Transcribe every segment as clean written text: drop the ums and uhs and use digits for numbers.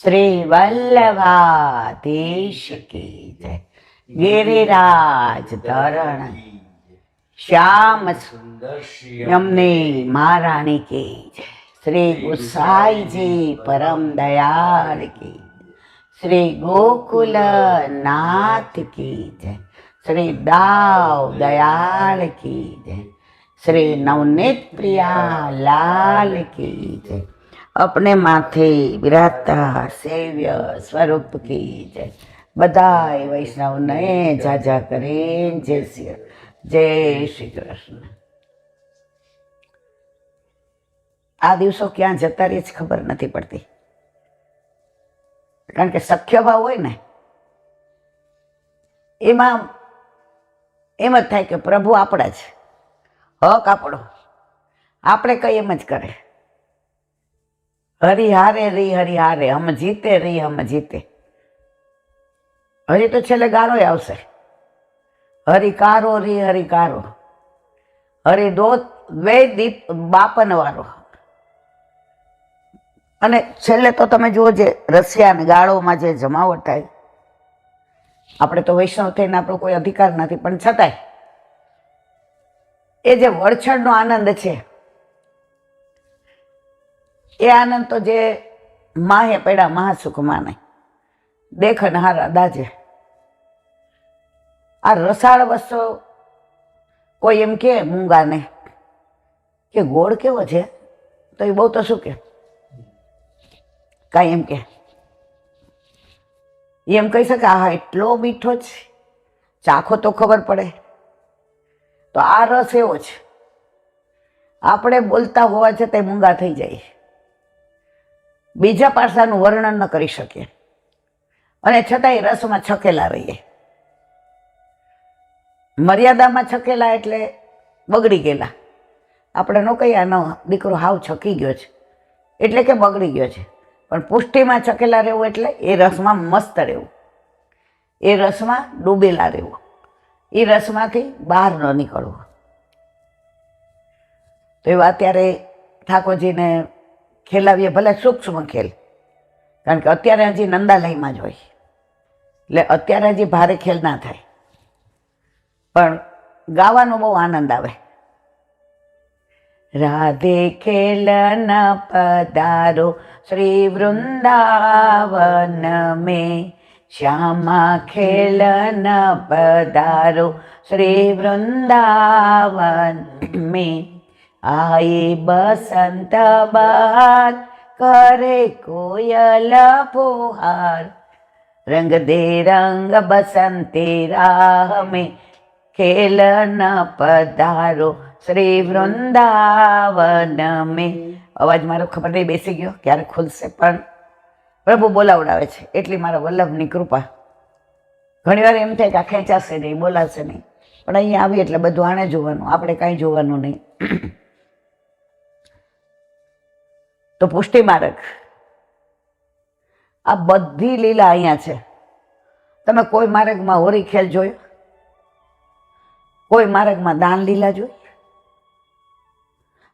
श्री वल्लभाधीश की जय। गिरिराज धरण श्याम सुंदर यमुने महारानी की जय। श्री गुसाई जी परम दयाल की। श्री गोकुल नाथ की जय। श्री दाव दयाल की जय। श्री नवनीत प्रिया लाल की जय। अपने माथे विराजता सेव्य स्वरूप की जय। बधाई वैष्णव ने जाजा करे जय श्री कृष्ण। आ दिवसों क्या जता रही खबर नहीं पड़ती, कारण के सख्य भाव होय ने एमां एम ज थाय के प्रभु आपड़ा ज हक आपड़ो, आपणे कई एम ज करे हरि हारे री हरि हारे, हम जीते री हम जीते। हजी तो छेल्ले गाळो आवशे, हरि कारो री हरि कारो, हरि दो वे दीप बापन वारो। अने छेल्ले तो तमे जुओ जे रसिया ने गाळोमां जे जमावट थाय, આપણે તો વૈષ્ણવ થઈને આપણો કોઈ અધિકાર નથી, પણ છતાંય એ જે વળછણનો આનંદ છે એ આનંદ તો જે માહે પડ્યા મહાસુખ માને દેખનહારા દાજે। આ રસાળ વસ્તુ કોઈ એમ કે મૂંગાને કે ગોળ કેવો છે, તો એ બહુ તો શું કે કાંઈ એમ કે એમ કહી શકે આ એટલો મીઠો છે, ચાખો તો ખબર પડે। તો આ રસ એવો છે, આપણે બોલતા હોવા છતાં મૂંગા થઈ જાય, બીજા પાસાનું વર્ણન ન કરી શકીએ અને છતાંય રસમાં છકેલા રહીએ। મર્યાદામાં છકેલા એટલે બગડી ગયેલા। આપણે ન કહીએ આનો દીકરો હાવ છકી ગયો છે એટલે કે બગડી ગયો છે, પણ પુષ્ટિમાં છકેલા રહેવું એટલે એ રસમાં મસ્ત રહેવું, એ રસમાં ડૂબેલા રહેવું, એ રસમાંથી બહાર ન નીકળવું। તો એવા અત્યારે ઠાકોરજીને ખેલાવીએ, ભલે સૂક્ષ્મ ખેલ, કારણ કે અત્યારે હજી નંદાલયમાં જ હોય એટલે અત્યારે હજી ભારે ખેલ ના થાય, પણ ગાવાનો બહુ આનંદ આવે। राधे खेलन पधारो श्री वृंदावन में, श्यामा खेलन पधारो श्री वृंदावन में। आए बसंत बहार करे कोयल पुहार, रंग दे रंग बसंती राह में, खेलन पधारो श्री वृंदावन में। अवाज मारो खबर नहीं बेसी गयो, क्यारे खुलशे, पण प्रभु बोलावडावे छे एटली मारा वल्लभनी कृपा। घणीवार एम थाय के आ खेंचाशे नहीं, बोलाशे नहीं, पण अहीं आवी एटले बधुं आणे जोवानुं, आपणे कांई जोवानुं नहीं। तो पुष्टि मार्ग आ बधी लीला अहींया छे। तमे कोई मार्गमां होरी खेल जोयो, कोई मार्गमां दान लीला जोई?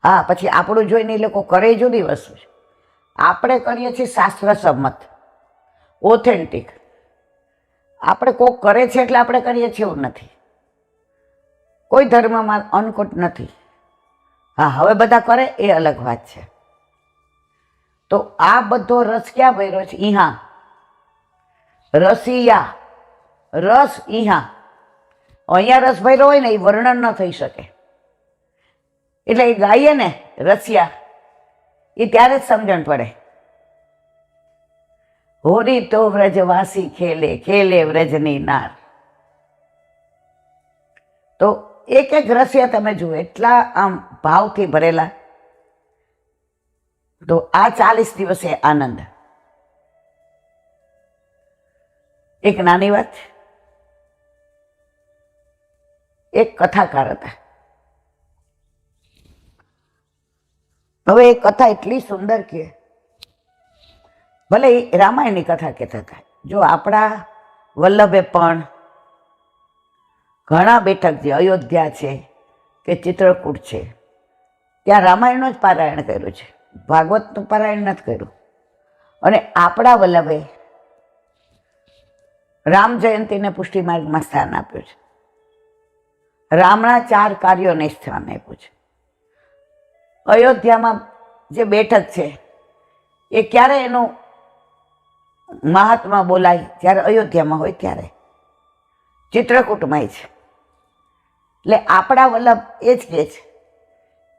हाँ, पछी आपणुं जोईने लोको करे जुदी वस्तु छे। आपणे करीए छीए शास्त्र सम्मत, ऑथेन्टिक। आपणे कोक करे छे એટલે આપણે કરીએ છીએ એવું નથી, કોઈ ધર્મમાં અનકોટ નથી। હા, હવે બધા કરે એ અલગ વાત છે। તો આ બધો રસ ક્યાં ભર્યો છે? ઈહા રસિયા રસ, ઈહા અહીંયા રસ ભર્યો હોય ને એ વર્ણન ન થઈ શકે, એટલે એ ગાઈએ ને રસિયા એ ત્યારે જ સમજણ પડે। હોરી તો વ્રજવાસી ખેલે, ખેલે વ્રજની નાર। તો એક એક રસિયા તમે જુઓ એટલા આમ ભાવથી ભરેલા। તો આ 40 દિવસે આનંદ। એક નાની વાત, એક કથાકાર હતા। હવે એ કથા એટલી સુંદર કે ભલે રામાયણની કથા કહેતા હતા। જો આપણા વલ્લભે પણ ઘણા બેઠક જે અયોધ્યા છે કે ચિત્રકૂટ છે ત્યાં રામાયણનું જ પારાયણ કર્યું છે, ભાગવતનું પારાયણ નથી કર્યું। અને આપણા વલ્લભે રામ જયંતીને પુષ્ટિ માર્ગમાં સ્થાન આપ્યું છે. રામના 4 કાર્યોને સ્થાન આપ્યું છે. અયોધ્યામાં જે બેઠક છે એ ક્યારે એનું મહાત્મા બોલાય? જ્યારે અયોધ્યામાં હોય ત્યારે, ચિત્રકૂટમાં છે. એટલે આપણા વલ્લભ એ જ કહે છે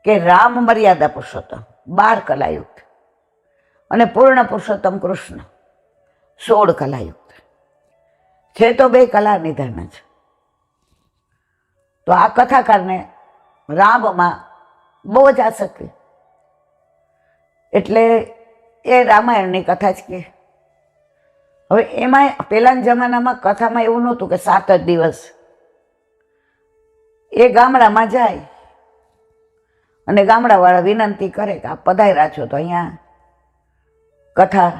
કે રામ મર્યાદા પુરુષોત્તમ 12 કલાયુક્ત અને પૂર્ણ પુરુષોત્તમ કૃષ્ણ 16 કલાયુક્ત છે. તો 2 કલા નિધાન છે. તો આ કથાકારને રામમાં બહુ જ આસક્તિ, એટલે એ રામાયણની કથા જ કે. હવે એમાં પહેલાના જમાનામાં કથામાં એવું નહોતું કે 7 જ દિવસ. એ ગામડામાં જાય અને ગામડાવાળા વિનંતી કરે કે આપ પધાર્યા છો તો અહીંયા કથા.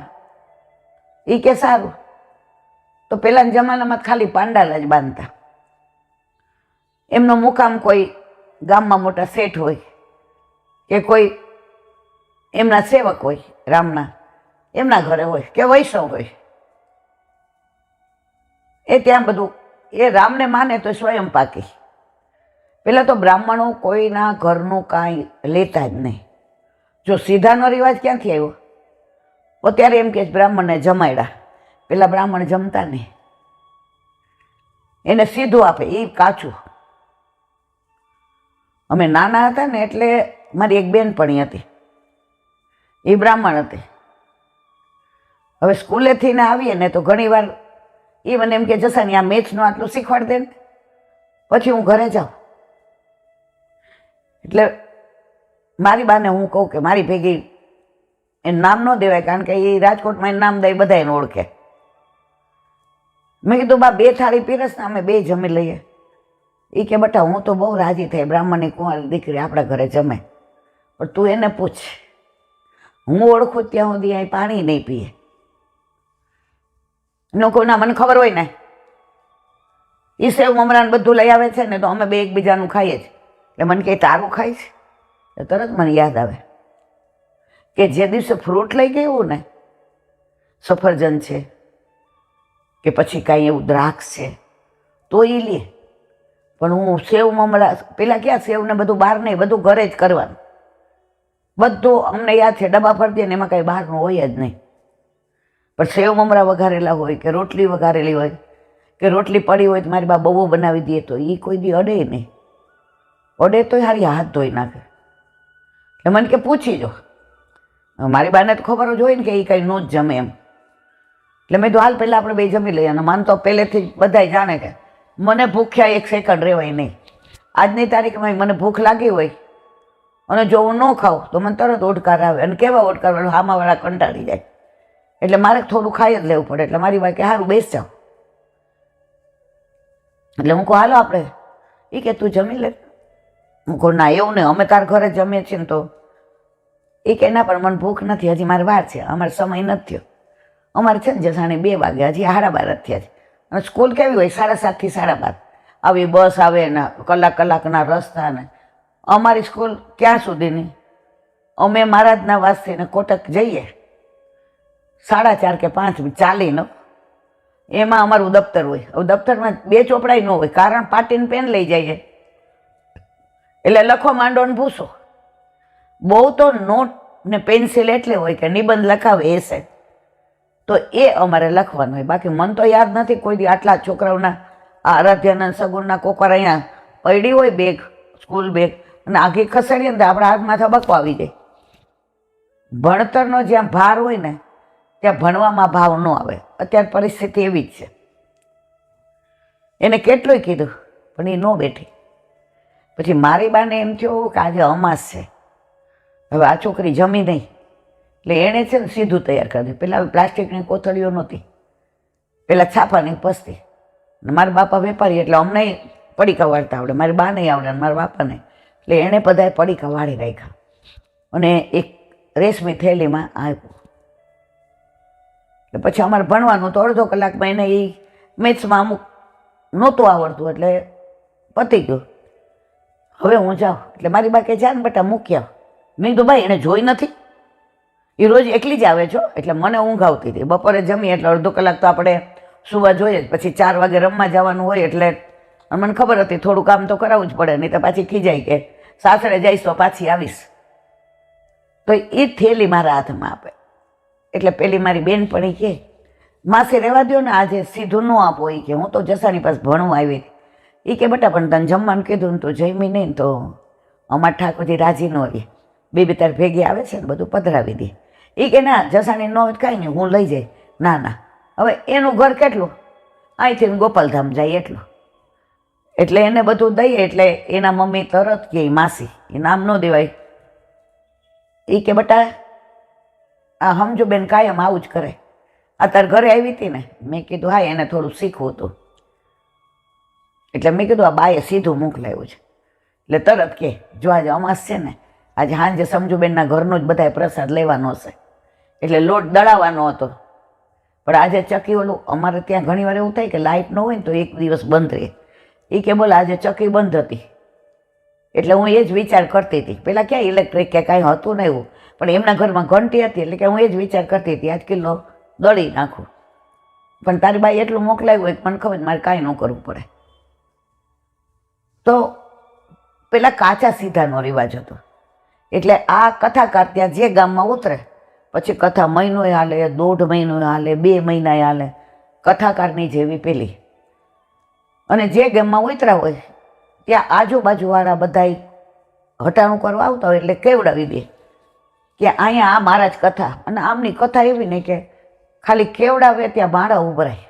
એ કે સારું. તો પહેલાના જમાનામાં ખાલી પાંડાલ જ બાંધતા. એમનો મુકામ કોઈ ગામમાં મોટા શેઠ હોય કે કોઈ એમના સેવક હોય રામના, એમના ઘરે હોય કે વૈષ્ણવ હોય. એ ત્યાં બધું એ રામને માને તો સ્વયં પાકી. પહેલાં તો બ્રાહ્મણો કોઈના ઘરનું કાંઈ લેતા જ નહીં. જો સીધાનો રિવાજ ક્યાંથી આવ્યો? અત્યારે એમ કે બ્રાહ્મણને જમાડ્યા. પેલા બ્રાહ્મણ જમતા નહીં, એને સીધું આપે, એ કાચું. અમે નાના હતા ને એટલે મારી એક બેનપણી હતી, એ બ્રાહ્મણ હતી. હવે સ્કૂલેથી ને આવીએ ને તો ઘણી વાર એ મને એમ કે જસાની આ મેથ્સનું આટલું શીખવાડ દે ને, પછી હું ઘરે જાઉં. એટલે મારી બાને હું કહું કે મારી ભેગી એનું નામ ન દેવાય, કારણ કે એ રાજકોટમાં એનું નામ દઈ બધા એને ઓળખે. મેં કીધું બા 2 થાળી પીરસ ને અમે 2 જમી લઈએ. એ કે બટા હું તો બહુ રાજી થઈ, બ્રાહ્મણની કુંવારી દીકરી આપણા ઘરે જમે, પણ તું એને પૂછ, હું ઓળખું ત્યાં સુધી અહીં પાણી નહીં પીએ. કોઈના મને ખબર હોય ને એ સેવ મમરાને બધું લઈ આવે છે ને તો અમે 2 એકબીજાનું ખાઈએ છીએ. એટલે મને કહે તારું ખાય છે, તો તરત મને યાદ આવે કે જે દિવસે ફ્રૂટ લઈ ગયું ને, સફરજન છે કે પછી કાંઈ એવું દ્રાક્ષ છે તો એ લે. પણ હું સેવ મમરા પેલા ક્યાં સેવ ને બધું બહાર નહીં, બધું ઘરે જ કરવાનું. બધું અમને યાદ છે, ડબ્બા ફરતી ને એમાં કાંઈ બહારનું હોય જ નહીં. પણ સેવ મમરા વઘારેલા હોય કે રોટલી વઘારેલી હોય કે રોટલી પડી હોય તો મારી બા બહુ બનાવી દે તો એ કોઈ દી અડે નહીં. અડે તો હારી હાથ ધોઈ નાખે. એટલે મને કે પૂછી જો. મારી બાને તો ખબર જ હોય ને કે એ કંઈ ન જ જમે એમ. એટલે મેં તો હાલ પહેલાં આપણે 2 જમી લઈએ. અને માન તો પહેલેથી જ બધા જાણે કે મને ભૂખ્યા 1 સેકન્ડ રહેવાય નહીં. આજની તારીખમાં મને ભૂખ લાગી હોય અને જો હું ન ખાઉં તો મને તરત ઓડકાર આવે. અને કેવા ઓડકાર આવે, હામાવાળા કંટાળી જાય. એટલે મારે થોડું ખાઈ જ લેવું પડે. એટલે મારી બા કે સારું બેસ જાઓ. એટલે હું કહું હાલો આપણે. એ કે તું જમી લે. હું કહું ના એવું નહીં, અમે તાર ઘરે જમીએ છીએ ને. તો એ કે ના પણ મને ભૂખ નથી, હજી મારે વાર છે, અમારે સમય નથી થયો. અમારે છે ને જસાણે 2 વાગ્યા, હજી 12:30 થયા છે. અને સ્કૂલ કેવી હોય 7:30 થી 12:30 આવી બસ આવે ને કલાકના રસ્તા ને. અમારી સ્કૂલ ક્યાં સુધીની, અમે મહારાજના વાસથી ને કોટક જઈએ 4:30 કે 5 ચાલીને. એમાં અમારું દફતર હોય. હવે દફતરમાં 2 ચોપડાઈ ન હોય, કારણ પાટીને પેન લઈ જાય એટલે લખવા માંડો ને ભૂસો. બહુ તો નોટ ને પેન્સિલ એટલે હોય કે નિબંધ લખાવે એ સાહેબ, તો એ અમારે લખવાનું હોય. બાકી મન તો યાદ નથી કોઈ દી આટલા છોકરાઓના આ આરાધ્યાના સગુણના કોકર અહીંયા પડી હોય બેગ, સ્કૂલ બેગ, અને આઘી ખસેડીએ ને તો આપણા હાથમાં થબકો આવી જાય. ભણતરનો જ્યાં ભાર હોય ને ત્યાં ભણવામાં ભાવ ન આવે. અત્યારે પરિસ્થિતિ એવી જ છે. એને કેટલુંય કીધું પણ એ ન બેઠી. પછી મારી બાને એમ થયું કે આજે અમાસ છે, હવે આ છોકરી જમી નહીં. એટલે એણે છે ને સીધું તૈયાર કરી દીધું. પહેલાં પ્લાસ્ટિકની કોથળીઓ નહોતી, પહેલાં છાપાની પસ્તી. મારા બાપા વેપારી એટલે અમને પડીકા વાળતા આવડે, મારી બા નહીં આવડે, મારા બાપાને. એટલે એણે બધાએ પડીકા વાળી રાખ્યા અને એક રેશમી થેલીમાં આપ્યું. એટલે પછી અમારે ભણવાનું તો અડધો કલાકમાં એને એ મેથ્સમાં અમુક નહોતું આવડતું એટલે પતી ગયું. હવે હું જાઉં એટલે મારી બા કે જા ને બેટા મૂકી આવ. મેં કીધું ભાઈ એને જોઈ નથી, એ રોજ એકલી જ આવે છો, એટલે મને ઊંઘ આવતી હતી. બપોરે જમી એટલે અડધો કલાક તો આપણે સુવા જોઈએ જ, પછી 4 વાગે રમવા જવાનું હોય એટલે મને ખબર હતી થોડું કામ તો કરાવવું જ પડે, નહીં તો પાછી ખીજાય કે સાસરે જઈશ તો પાછી આવીશ. તો એ થેલી મારા હાથમાં આપે એટલે પેલી મારી બેનપણી કે માસી રહેવા દો ને, આજે સીધું ન આપો. એ કે હું તો જસાની પાસે ભણવા આવી હતી. એ કે બેટા પણ તને જમવાનું કીધું ને તો જમી નહીં તો અમારા ઠાકોરજી રાજી ન રહે, બે તાર ભેગી આવે છે ને બધું પધરાવી દે. એ કે ના જસાની ન હોય કાંઈ નહીં, હું લઈ જાય. ના ના, હવે એનું ઘર કેટલું, અહીંથી ગોપાલધામ જાય એટલું, એટલે એને બધું દઈએ. એટલે એના મમ્મી તરત કે માસી, એ નામ ન દેવાય, એ કે બેટા આ સમજો બેન કાયમ આવું જ કરે, આ તાર ઘરે આવી હતી ને. મેં કીધું હા, એને થોડું શીખવું હતું, એટલે મેં કીધું આ બાએ સીધું મોકલાવ્યું છે. એટલે તરત કે જો આજે અમાસ છે ને, આજે સાંજે સમજુબેનના ઘરનો જ બધાએ પ્રસાદ લેવાનો હશે, એટલે લોટ દળાવવાનો હતો. પણ આજે ચકી ઓલું અમારે ત્યાં ઘણી વાર એવું થાય કે લાઇટ ન હોય ને તો એક દિવસ બંધ રહે. એ કે બોલ આજે ચકી બંધ હતી, એટલે હું એ જ વિચાર કરતી હતી. પહેલાં ક્યાં ઇલેક્ટ્રિક કે કાંઈ હતું ને એવું, પણ એમના ઘરમાં ઘંટી હતી, એટલે કે હું એ જ વિચાર કરતી હતી આજ કિલ્લો દળી નાખું. પણ તારી બાઈ એટલું મોકલાવ્યું હોય મને ખબર મારે કાંઈ ન કરવું પડે. તો પેલા કાચા સીધાનો રિવાજ હતો, એટલે આ કથાકાર ત્યાં જે ગામમાં ઉતરે પછી કથા મહિનો હાલે, 1.5 મહિનો હાલે, 2 મહિના હાલે, કથાકારની જેવી પેલી. અને જે ગામમાં ઉતરા હોય ત્યાં આજુબાજુવાળા બધા હટાણું કરવા આવતા હોય એટલે કેવડાવી દે કે અહીંયા આ મારા જ કથા. અને આમની કથા એવી ને કે ખાલી કેવડાવે ત્યાં ભાડા ઉભરાય.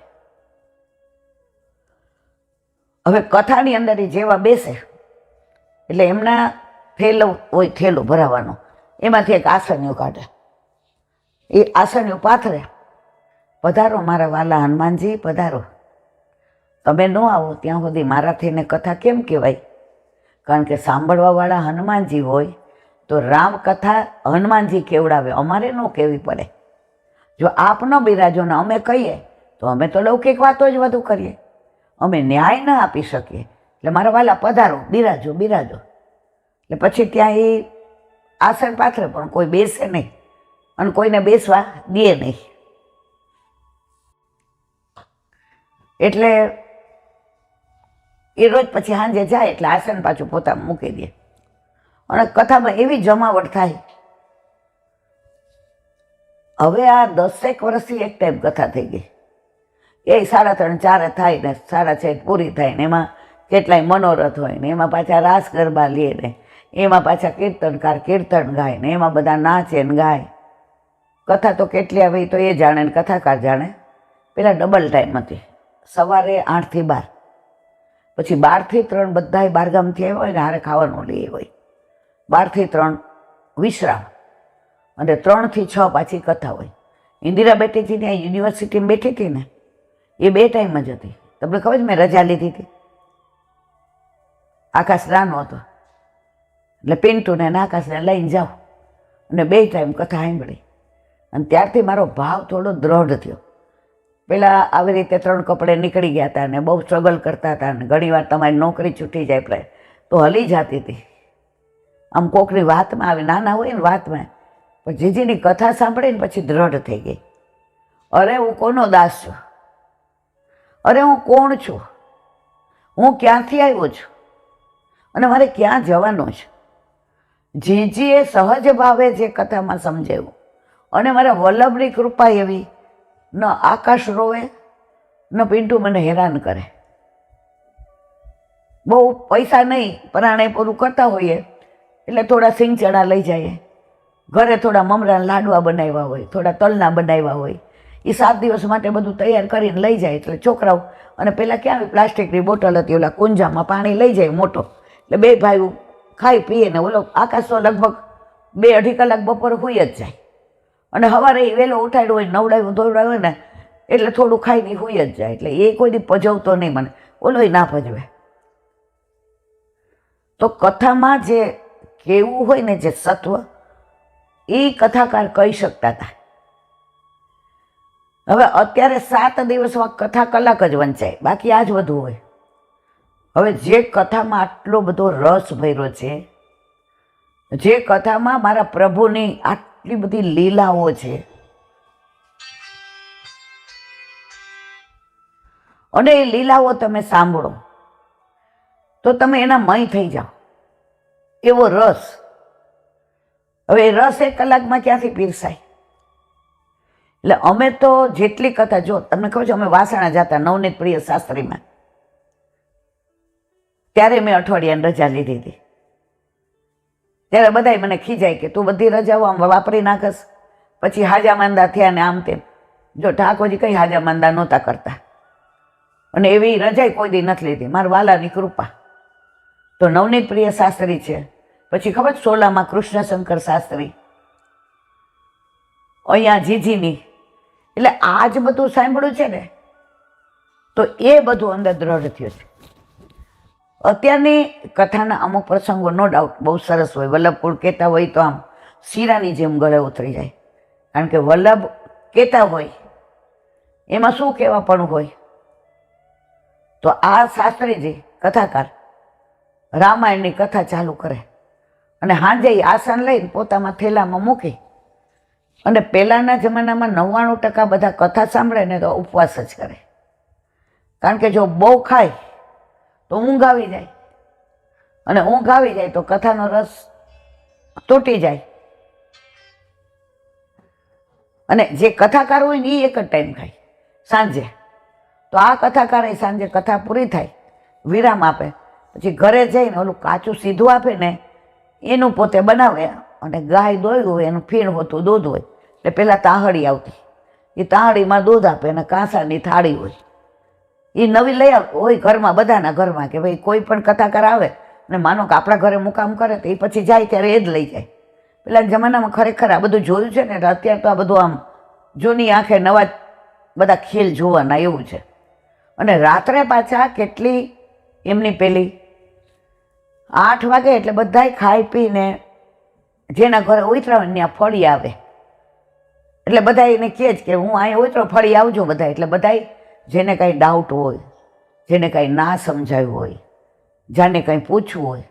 હવે કથાની અંદર એ જેવા બેસે એટલે એમના થેલો હોય, થેલો ભરાવાનો, એમાંથી એક આસનિયું કાઢે. એ આસનિયું પાથરે, પધારો મારા વાલા હનુમાનજી પધારો, તમે ન આવો ત્યાં સુધી મારાથી ને કથા કેમ કહેવાય? કારણ કે સાંભળવાવાળા હનુમાનજી હોય તો રામકથા હનુમાનજી કેવડાવે, અમારે ન કહેવી પડે. જો આપ ન બિરાજો ને અમે કહીએ તો અમે તો લૌકિક વાતો જ વધુ કરીએ, અમે ન્યાય ન આપી શકીએ. એટલે મારા વાલા પધારો, બિરાજો બિરાજો. એટલે પછી ત્યાં એ આસન પાથરે પણ કોઈ બેસે નહીં અને કોઈને બેસવા દે નહીં. એટલે એ રોજ પછી સાંજે જાય એટલે આસન પાછું પોતામાં મૂકી દે. અને કથામાં એવી જમાવટ થાય. હવે આ 10 વર્ષથી એક ટાઈમ કથા થઈ ગઈ. એ 3:30 4 થાય ને 6:30 પૂરી થાય ને એમાં કેટલાય મનોરથ હોય ને એમાં પાછા રાસ ગરબા લે ને એમાં પાછા કીર્તનકાર કીર્તન ગાય ને એમાં બધા નાચે ને ગાય. કથા તો કેટલી આવી તો એ જાણે ને કથાકાર જાણે. પેલા ડબલ ટાઈમ હતી, સવારે 8 થી 12, પછી 12 થી 3 બધા બહારગામથી આવ્યા હોય ને હારે ખાવાનું લઈ હોય. 12 થી 3 વિશ્રામ અને 3 થી 6 પાછી કથા હોય. ઇન્દિરા બેટીજી ત્યાં યુનિવર્સિટીમાં બેઠી હતી ને એ 2 ટાઈમ જ હતી. તમને ખબર છે મેં રજા લીધી હતી, આકાશ નાનો હતો એટલે પિન્ટુને આકાશને લઈને જાઉં અને 2 ટાઈમ કથા સાંભળી. અને ત્યારથી મારો ભાવ થોડો દ્રઢ થયો. પહેલાં આવી રીતે 3 કપડે નીકળી ગયા હતા અને બહુ સ્ટ્રગલ કરતા હતા અને ઘણીવાર તમારી નોકરી છૂટી જાય તો હલી જતી હતી. આમ કોકની વાતમાં આવે, નાના હોય ને વાતમાં, પણ જીજીની કથા સાંભળીને પછી દ્રઢ થઈ ગઈ. અરે હું કોનો દાસ છું, અરે હું કોણ છું, હું ક્યાંથી આવ્યો છું અને મારે ક્યાં જવાનું છે. જીજીએ સહજ ભાવે જે કથામાં સમજાવ્યું અને મારા વલ્લભની કૃપા એવી, ન આકાશ રોવે ન પિન્ટુ મને હેરાન કરે. બહુ પૈસા નહીં, પરાણે પૂરું કરતા હોઈએ એટલે થોડા સિંગ ચણા લઈ જઈએ, ઘરે થોડા મમરાના લાડવા બનાવ્યા હોય, થોડા તલના બનાવ્યા હોય, એ 7 દિવસ માટે બધું તૈયાર કરીને લઈ જાય. એટલે છોકરાઓ અને પહેલાં ક્યાં આવી પ્લાસ્ટિકની બોટલ હતી, ઓલા કુંજામાં પાણી લઈ જાય મોટો, એટલે 2 ભાઈઓ ખાઈ પીએ ને ઓલો આકાશ તો લગભગ 2-2.5 કલાક બપોરે હોઈ જ જાય. અને સવારે એ વહેલો ઉઠાડ્યો હોય, નવડાવ્યું ધોવડાવ્યું હોય ને એટલે થોડું ખાઈને હોઈ જ જાય. એટલે એ કોઈ દી પજવતો નહીં મને, ઓલોય ના પજવે. તો કથામાં જે કેવું હોય ને જે સત્વ, એ કથાકાર કહી શકતા હતા. હવે અત્યારે 7 દિવસમાં કથા કલાક જ વંચાય, બાકી આ જ બધું હોય. હવે જે કથામાં આટલો બધો રસ ભર્યો છે, જે કથામાં મારા પ્રભુની એટલી બધી લીલાઓ છે. અને એ લીલાઓ તમે સાંભળો તો તમે એના મય થઈ જાઓ, એવો રસ. હવે એ રસ 1 કલાકમાં ક્યાંથી પીરસાય? એટલે અમે તો જેટલી કથા, જો તમને ખબર છે, અમે વાસણા જતા નવનીત પ્રિય શાસ્ત્રીમાં, ત્યારે મેં અઠવાડિયાની રજા લીધી હતી. ત્યારે બધાય મને ખીજાય કે તું બધી રજાઓ આમ વાપરી નાખસ, પછી હાજા માંદા થયા ને આમ તેમ. જો ઠાકોરજી કઈ હાજા માંદા નહોતા કરતા, અને એવી રજાઈ કોઈ દી નથી લીધી, મારા વાલાની કૃપા. તો નવનીત પ્રિય શાસ્ત્રી છે, પછી ખબર સોલામાં કૃષ્ણશંકર શાસ્ત્રી, અહીંયા જીજીની. એટલે આ જ બધું સાંભળ્યું છે ને, તો એ બધું અંદર દ્રઢ થયું છે. અત્યારની કથાના અમુક પ્રસંગો નો ડાઉટ બહુ સરસ હોય. વલ્લભકુળ કહેતા હોય તો આમ શીરાની જેમ ગળે ઉતરી જાય, કારણ કે વલ્લભ કહેતા હોય એમાં શું કહેવા પણ હોય. તો આ શાસ્ત્રીજી કથાકાર રામાયણની કથા ચાલુ કરે અને હાંજે આસન લઈને પોતામાં થેલામાં મૂકી, અને પહેલાંના જમાનામાં 99% બધા કથા સાંભળે ને તો ઉપવાસ જ કરે, કારણ કે જો બહુ ખાય તો ઊંઘ આવી જાય, અને ઊંઘ આવી જાય તો કથાનો રસ તૂટી જાય. અને જે કથાકાર હોય ને એ એક જ ટાઈમ ખાય, સાંજે. તો આ કથાકારે સાંજે કથા પૂરી થાય, વિરામ આપે, પછી ઘરે જઈને ઓલું કાચું સીધું આપે ને એનું પોતે બનાવે, અને ગાય દોયું હોય એનું ફીણ હોતું દૂધ હોય, એટલે પહેલાં તાહળી આવતી, એ તાહળીમાં દૂધ આપે, અને કાંસાની થાળી હોય, એ નવી લઈ હોય ઘરમાં, બધાના ઘરમાં, કે ભાઈ કોઈ પણ કથાકાર આવે ને માનો કે આપણા ઘરે મુકામ કરે તો એ પછી જાય ત્યારે એ જ લઈ જાય. પેલા જમાનામાં ખરેખર આ બધું જોયું છે ને, અત્યારે તો આ બધું આમ જૂની આંખે નવા બધા ખેલ જોવાના એવું છે. અને રાત્રે પાછા કેટલી એમની પેલી 8 વાગે એટલે બધાય ખાઈ પીને જેના ઘરે ઉતરા હોય ત્યાં ફળી આવે, એટલે બધા એને કહે જ કે હું અહીં ઉતરો, ફળી આવજો બધા. એટલે બધાય જેને કાંઈ ડાઉટ હોય, જેને કાંઈ ના સમજાયું હોય, જાને કંઈ પૂછવું હોય,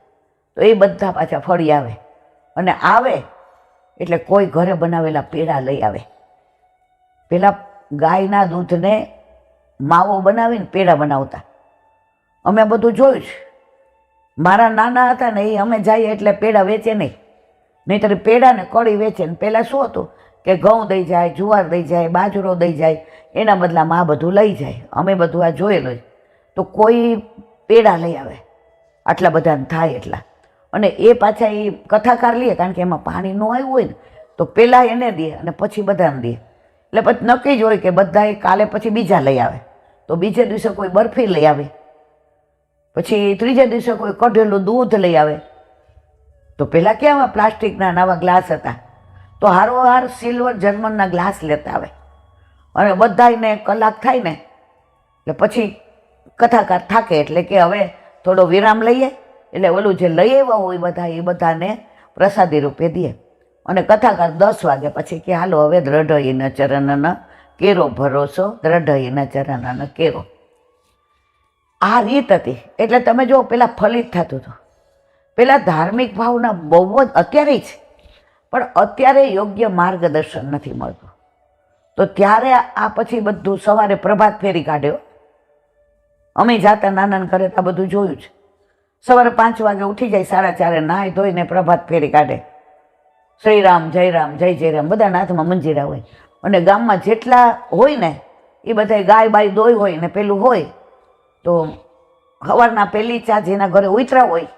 તો એ બધા પાછા ફળી આવે. અને આવે એટલે કોઈ ઘરે બનાવેલા પેડા લઈ આવે. પેલા ગાયના દૂધને માવો બનાવીને પેડા બનાવતા, અમે બધું જોયું છે. મારા નાના હતા ને એ અમે જઈએ એટલે પેડા વેચે નહીં, નહીંતર પેડા ને કળી વેચે. ને પહેલાં શું હતું કે ઘઉં દઈ જાય, જુવાર દઈ જાય, બાજરો દઈ જાય, એના બદલામાં આ બધું લઈ જાય. અમે બધું આ જોયેલું. તો કોઈ પેડા લઈ આવે, આટલા બધાને થાય એટલા. અને એ પાછા એ કથાકાર લે, કારણ કે એમાં પાણી ન આવ્યું હોય ને તો પહેલાં એને દે અને પછી બધાને દે. એટલે પછી નક્કી જ હોય કે બધાએ કાલે પછી બીજા લઈ આવે, તો બીજે દિવસે કોઈ બરફી લઈ આવે, પછી ત્રીજે દિવસે કોઈ કઢેલું દૂધ લઈ આવે. તો પહેલાં કેવા પ્લાસ્ટિકના નવા ગ્લાસ હતા, તો હારોહાર સિલ્વર જર્મનના ગ્લાસ લેતા આવે. અને બધાને કલાક થાય ને એટલે પછી કથાકાર થાકે એટલે કે હવે થોડો વિરામ લઈએ, એટલે ઓલું જે લઈ આવ્યા હોય બધા એ બધાને પ્રસાદી રૂપે દે. અને કથાકાર 10 વાગે પછી કે હાલો હવે દ્રઢયન ચરણન કેરો ભરોસો, દ્રઢયન ચરણન કેરો. આ રીત હતી. એટલે તમે જો પેલા ફલિત થતું હતું, પેલા ધાર્મિક ભાવના બહુ જ, અત્યારે જ, પણ અત્યારે યોગ્ય માર્ગદર્શન નથી મળતું. તો ત્યારે આ પછી બધું સવારે પ્રભાત ફેરી કાઢ્યો. અમે જાતા નાના ઘરે આ બધું જોયું છે. સવારે 5 વાગે ઉઠી જાય, 4:30 નાહી ધોઈને પ્રભાત ફેરી કાઢે. શ્રી રામ, જય રામ, જય જય રામ, બધાના હાથમાં મંજીરા હોય. અને ગામમાં જેટલા હોય ને એ બધા ગાય બાય દોઈ હોય ને પેલું હોય, તો સવારના પહેલી ચા જેના ઘરે ઉતરા હોય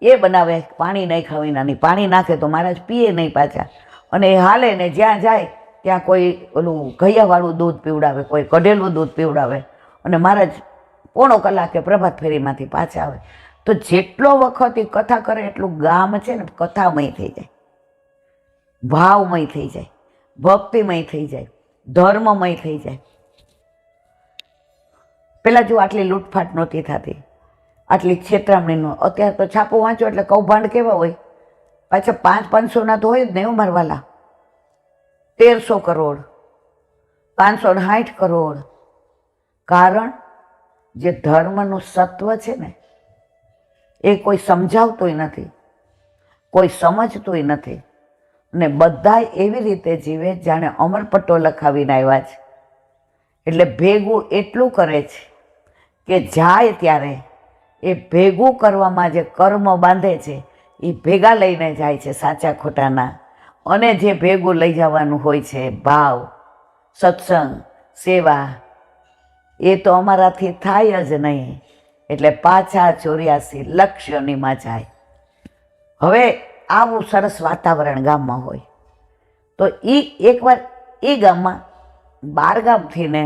એ બનાવે. પાણી નાખ્યા વિનાની, પાણી નાખે તો મહારાજ પીએ નહીં પાછા. અને એ હાલે ને જ્યાં જાય ત્યાં કોઈ ઓલું ઘૈયાવાળું દૂધ પીવડાવે, કોઈ કઢેલું દૂધ પીવડાવે. અને મહારાજ પોણો કલાકે પ્રભાત ફેરીમાંથી પાછા આવે. તો જેટલો વખત એ કથા કરે એટલું ગામ છે ને કથામય થઈ જાય, ભાવમય થઈ જાય, ભક્તિમય થઈ જાય, ધર્મમય થઈ જાય. પેલા જો આટલી લૂંટફાટ નહોતી થતી, આટલી છેતરામણીનો. અત્યારે તો છાપું વાંચો એટલે કૌભાંડ કેવા હોય, પાછા 500-500 તો હોય જ ને. એવું મારવાલા 1300 કરોડ, 560 કરોડ. કારણ જે ધર્મનું સત્વ છે ને એ કોઈ સમજાવતોય નથી, કોઈ સમજતોય નથી. ને બધા એવી રીતે જીવે જાણે અમરપટ્ટો લખાવીને આવ્યા છે. એટલે ભેગું એટલું કરે છે કે જાય ત્યારે એ ભેગું કરવામાં જે કર્મ બાંધે છે એ ભેગા લઈને જાય છે સાચા ખોટાના. અને જે ભેગું લઈ જવાનું હોય છે ભાવ, સત્સંગ, સેવા, એ તો અમારાથી થાય જ નહીં. એટલે પાછા 84 લક્ષણીમાં જાય. હવે આવું સરસ વાતાવરણ ગામમાં હોય તો એકવાર એ ગામમાં 12 ગામથી ને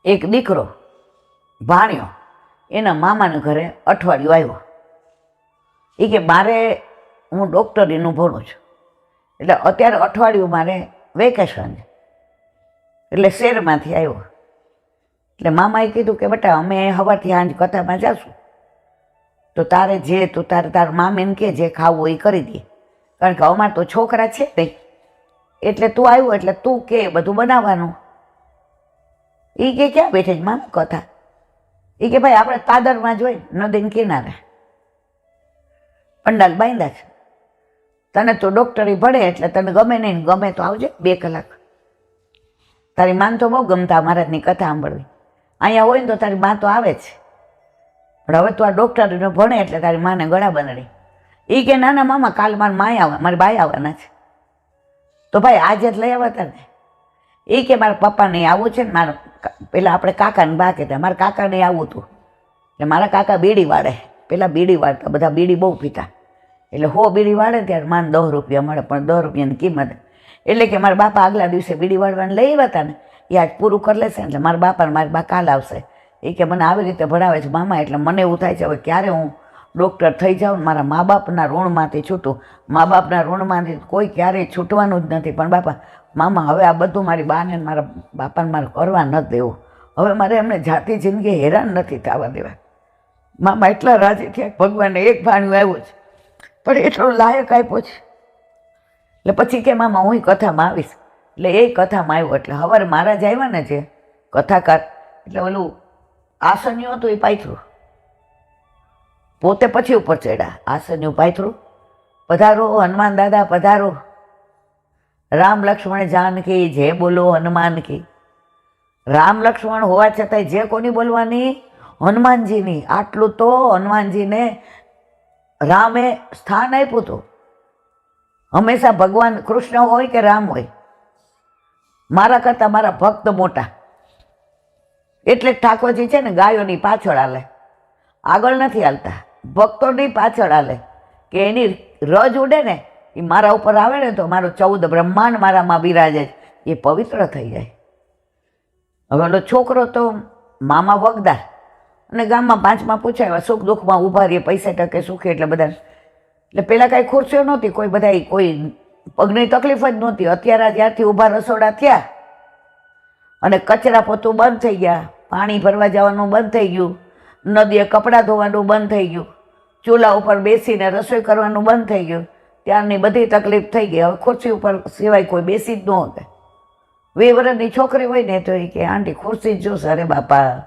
એક દીકરો ભાણ્યો એના મામાના ઘરે અઠવાડિયું આવ્યો. એ કે મારે હું ડૉક્ટરીનું ભણું છું એટલે અત્યારે અઠવાડિયું મારે વેકેશન છે એટલે શહેરમાંથી આવ્યો. એટલે મામાએ કીધું કે બેટા અમે સવારથી સાંજ કથામાં જાશું તો તારે તાર મામીને કે જે ખાવું એ કરી દે, કારણ કે અમારે તો છોકરા છે નહીં. એટલે તું આવ્યો એટલે તું કે બધું બનાવવાનું. એ કે ક્યાં બેઠે જ મામા કથા? એ કે ભાઈ આપણે તાદરમાં જોઈ નદીને કિનારે પંડાલ બાંધ્યા છે. તને તો ડૉક્ટરી ભણે એટલે તને ગમે નહીં, ગમે તો આવજે 2 કલાક. તારી માન તો બહુ ગમતા મહારાજની કથા સાંભળવી. અહીંયા હોય ને તો તારી મા તો આવે જ, પણ હવે તું આ ડૉક્ટરીને ભણે એટલે તારી માને ગળા બંધણી. એ કે ના ના મામા કાલ મારી બાઈ આવવાના છે. તો ભાઈ આજે જ લઈ આવતા ને. એ કે મારા પપ્પાને આવવું છે ને, મારા પેલા આપણે કાકાને બા કહેતા મારા કાકાને આવવું હતું. એટલે મારા કાકા બીડી વાળે, પેલા બીડી વાળતા, બધા બીડી બહુ પીતા. એટલે 100 બીડી વાળે ત્યારે માન 10 રૂપિયા મળે, પણ 10 રૂપિયાની કિંમત. એટલે કે મારા બાપા આગલા દિવસે બીડી વાળવાને લઈ આવ્યા હતા ને, એ આજ પૂરું કરી લેશે એટલે મારા બાપાને મારી બા કાલ આવશે. એ કે મને આવી રીતે ભણાવે છે મામા, એટલે મને એવું થાય છે હવે ક્યારે હું ડૉક્ટર થઈ જાઉં ને મારા મા બાપના ઋણમાંથી છૂટું. મા બાપના ઋણમાંથી કોઈ ક્યારેય છૂટવાનું જ નથી, પણ બાપા મામા હવે આ બધું મારી બાને મારા બાપાને મારે કરવા ન દેવું. હવે મારે એમને જાતિ જિંદગી હેરાન નથી થવા દેવા. મામા એટલા રાજી થયા, ભગવાને એક ભાણ્યું આવ્યું છે પણ એટલો લાયક આપ્યો છે. એટલે પછી કે મામા હું કથામાં આવીશ. એટલે એ કથામાં આવ્યો. એટલે સવારે મહારાજ આવ્યા ને જે કથાકાર, એટલે ઓલું આસન્યું હતું એ પાથરું, પોતે પછી ઉપર ચડ્યા. આસન્યું પાથરું, પધારો હનુમાન દાદા પધારો, રામ લક્ષ્મણ જાનકી જે બોલો હનુમાન કી. રામ લક્ષ્મણ હોવા છતાંય જે કોની બોલવાની? હનુમાનજીની. આટલું તો હનુમાનજીને રામે સ્થાન આપ્યું હતું. હંમેશા ભગવાન કૃષ્ણ હોય કે રામ હોય, મારા કરતાં મારા ભક્ત મોટા. એટલે જ ઠાકોરજી છે ને ગાયોની પાછળ હાલે, આગળ નથી હાલતા. ભક્તોની પાછળ હાલે કે એની રજ ઉડે ને એ મારા ઉપર આવે ને તો મારો 14 બ્રહ્માંડ મારામાં બિરાજે, એ પવિત્ર થઈ જાય. હવે ઓલો છોકરો તો મામા વગદાર, અને ગામમાં 5માં પૂછાય સુખ દુઃખમાં ઊભા રહીએ, પૈસા ટકે સુખી. એટલે બધા, એટલે પહેલાં કાંઈ ખુરશીઓ નહોતી, કોઈ બધા કોઈ પગની તકલીફ જ નહોતી. અત્યારે જ્યારથી ઊભા રસોડા થયા અને કચરા પોતું બંધ થઈ ગયા, પાણી ભરવા જવાનું બંધ થઈ ગયું, નદીએ કપડાં ધોવાનું બંધ થઈ ગયું, ચૂલા ઉપર બેસીને રસોઈ કરવાનું બંધ થઈ ગયું, ત્યારની બધી તકલીફ થઈ ગઈ. હવે ખુરશી ઉપર સિવાય કોઈ બેસી જ ન હોતે. 20 વર્ષની છોકરી હોય ને તો એ કે આંટી ખુરશી જ જોશે. અરે બાપા,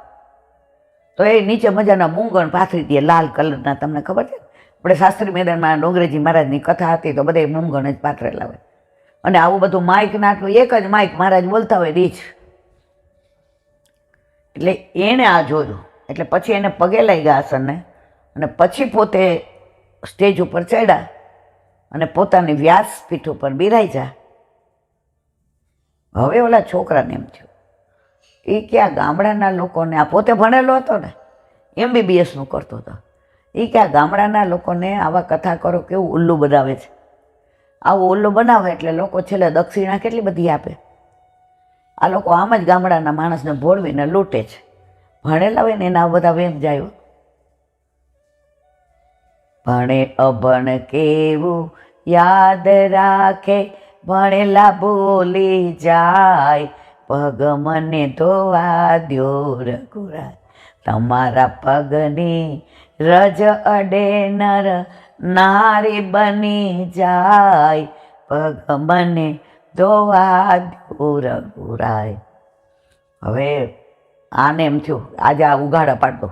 તો એ નીચે મજાના મૂંગણ પાથરી દે લાલ કલરના. તમને ખબર છે આપણે શાસ્ત્રી મેદાનમાં ડોંગરેજી મહારાજની કથા હતી તો બધા મૂંગણ જ પાથરેલા હોય. અને આવું બધું માઇક નાટલું, એક જ માઇક મહારાજ બોલતા હોય રીચ. એટલે એણે આ જોયું, એટલે પછી એને પગે લઈ ગયા આસનને, અને પછી પોતે સ્ટેજ ઉપર ચડ્યા અને પોતાની વ્યાસપીઠ ઉપર બિરાઈ જા. હવે ઓલા છોકરાને એમ થયું એ કે આ ગામડાના લોકોને, આ પોતે ભણેલો હતો ને, MBBSનું કરતો હતો, એ કે આ ગામડાના લોકોને આવા કથા કરો કેવું ઉલ્લુ બનાવે છે. આવું ઉલ્લુ બનાવે એટલે લોકો છેલ્લે દક્ષિણા કેટલી બધી આપે. આ લોકો આમ જ ગામડાના માણસને ભોળવીને લૂંટે છે. ભણેલા હોય ને એના બધા વેમ જાય. ભણે અભણ કેવું યાદ રાખે, ભણેલા ભૂલી જાય, પગ મને ધોવા દ્યો રઘુરાય. તમારા પગની રજ અડે નર નારી બની જાય, પગ મને ધોવા દ્યો રઘુરાય. હવે આને એમ થયું આજે આ ઉઘાડા પાડતો,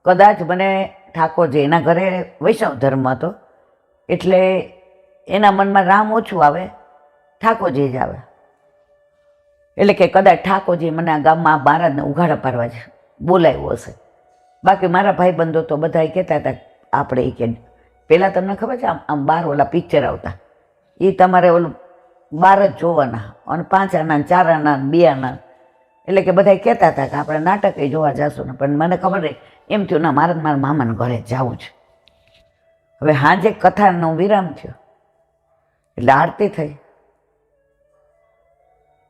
કદાચ મને ઠાકોરજી, એના ઘરે વૈષ્ણવ ધર્મ હતો એટલે એના મનમાં રામ ઓછું આવે, ઠાકોરજી જ આવે. એટલે કે કદાચ ઠાકોરજી મને આ ગામમાં મહારાજને ઉઘાડા પાડવા જ બોલાવ્યો હશે. બાકી મારા ભાઈબંધો તો બધા કહેતા હતા આપણે એ કે પહેલાં તમને ખબર છે આમ બાર ઓલા પિક્ચર આવતા, એ તમારે ઓલું બાર જ જોવાના, અને 5 આના 4 આના 2 આના. એટલે કે બધા કહેતા હતા કે આપણે નાટક જોવા જશું ને, પણ મને ખબર નહીં, એમ થયું ના મારે મારા મામાને ઘરે જવું છે. હવે સાંજે કથાનો વિરામ થયો એટલે આરતી થઈ.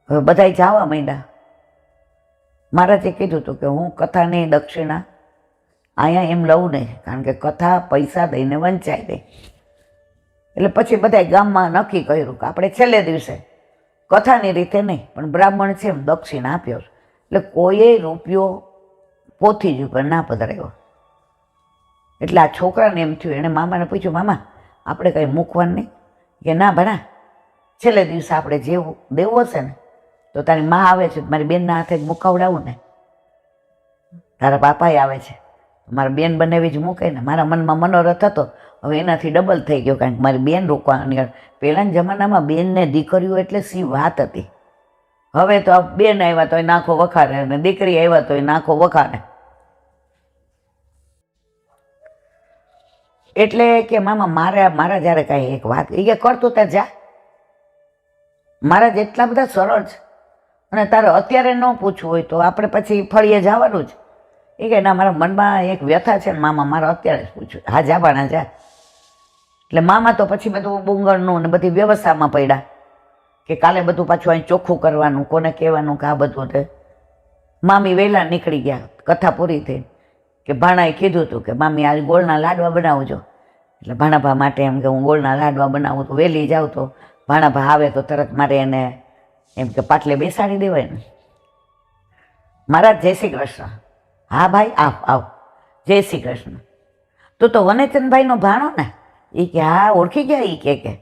હવે બધા જવા માંડ્યા. મહારાજે કીધું હતું કે હું કથાની દક્ષિણા અહીંયા એમ લઉં નહીં, કારણ કે કથા પૈસા દઈને વંચાઈ દે. એટલે પછી બધા ગામમાં નક્કી કર્યું કે આપણે છેલ્લે દિવસે કથાની રીતે નહીં, પણ બ્રાહ્મણ છે એમ દક્ષિણા આપ્યો. એટલે કોઈએ રૂપિયો પોથી જ ઉપર ના પધરાયો. એટલે આ છોકરાને એમ થયું, એણે મામાને પૂછ્યું, મામા આપણે કંઈ મૂકવાનું નહીં? કે ના ભણા, છેલ્લે દિવસે આપણે જેવું દેવું હશે ને તો તારી મા આવે છે, મારી બેનના હાથે જ મુકાવડાવું ને, તારા બાપાએ આવે છે, મારા બેન બનાવી જ મૂકે ને. મારા મનમાં મનોરથ હતો, હવે એનાથી ડબલ થઈ ગયો, કારણ કે મારી બેન રોકવાની. પહેલાંના જમાનામાં બેનને દીકરીઓ એટલે સી વાત હતી. હવે તો બેન આવ્યા તોય નાખો વખારે, અને દીકરી આવ્યા તોય નાખો વખારે. એટલે કે મામા મારા જ્યારે કાંઈ એક વાત એ કે કરતું ત્યાં જા, મારા જેટલા બધા સરળ છે, અને તારે અત્યારે ન પૂછવું હોય તો આપણે પછી ફળીએ જવાનું જ. એ કે ના, મારા મનમાં એક વ્યથા છે ને મામા, મારે અત્યારે જ પૂછ્યું. હા જા બાણા જા. એટલે મામા તો પછી બધું બુંગળનું ને બધી વ્યવસ્થામાં પડ્યા કે કાલે બધું પાછું અહીં ચોખ્ખું કરવાનું, કોને કહેવાનું કે આ બધું. મામી વહેલા નીકળી ગયા કથા પૂરી થઈ કે ભાણાએ કીધું હતું કે મામી આજે ગોળના લાડવા બનાવજો. એટલે ભાણાભા માટે એમ કે હું ગોળના લાડવા બનાવું તો વહેલી જાઉં તો ભાણાભા આવે તો તરત મારે એને એમ કે પાટલે બેસાડી દેવાય ને. મહારાજ જય શ્રી કૃષ્ણ. હા ભાઈ આવ આવ, જય શ્રી કૃષ્ણ. તું તો વનેચંદભાઈનો ભાણો ને? એ કે હા ઓળખી ગયા.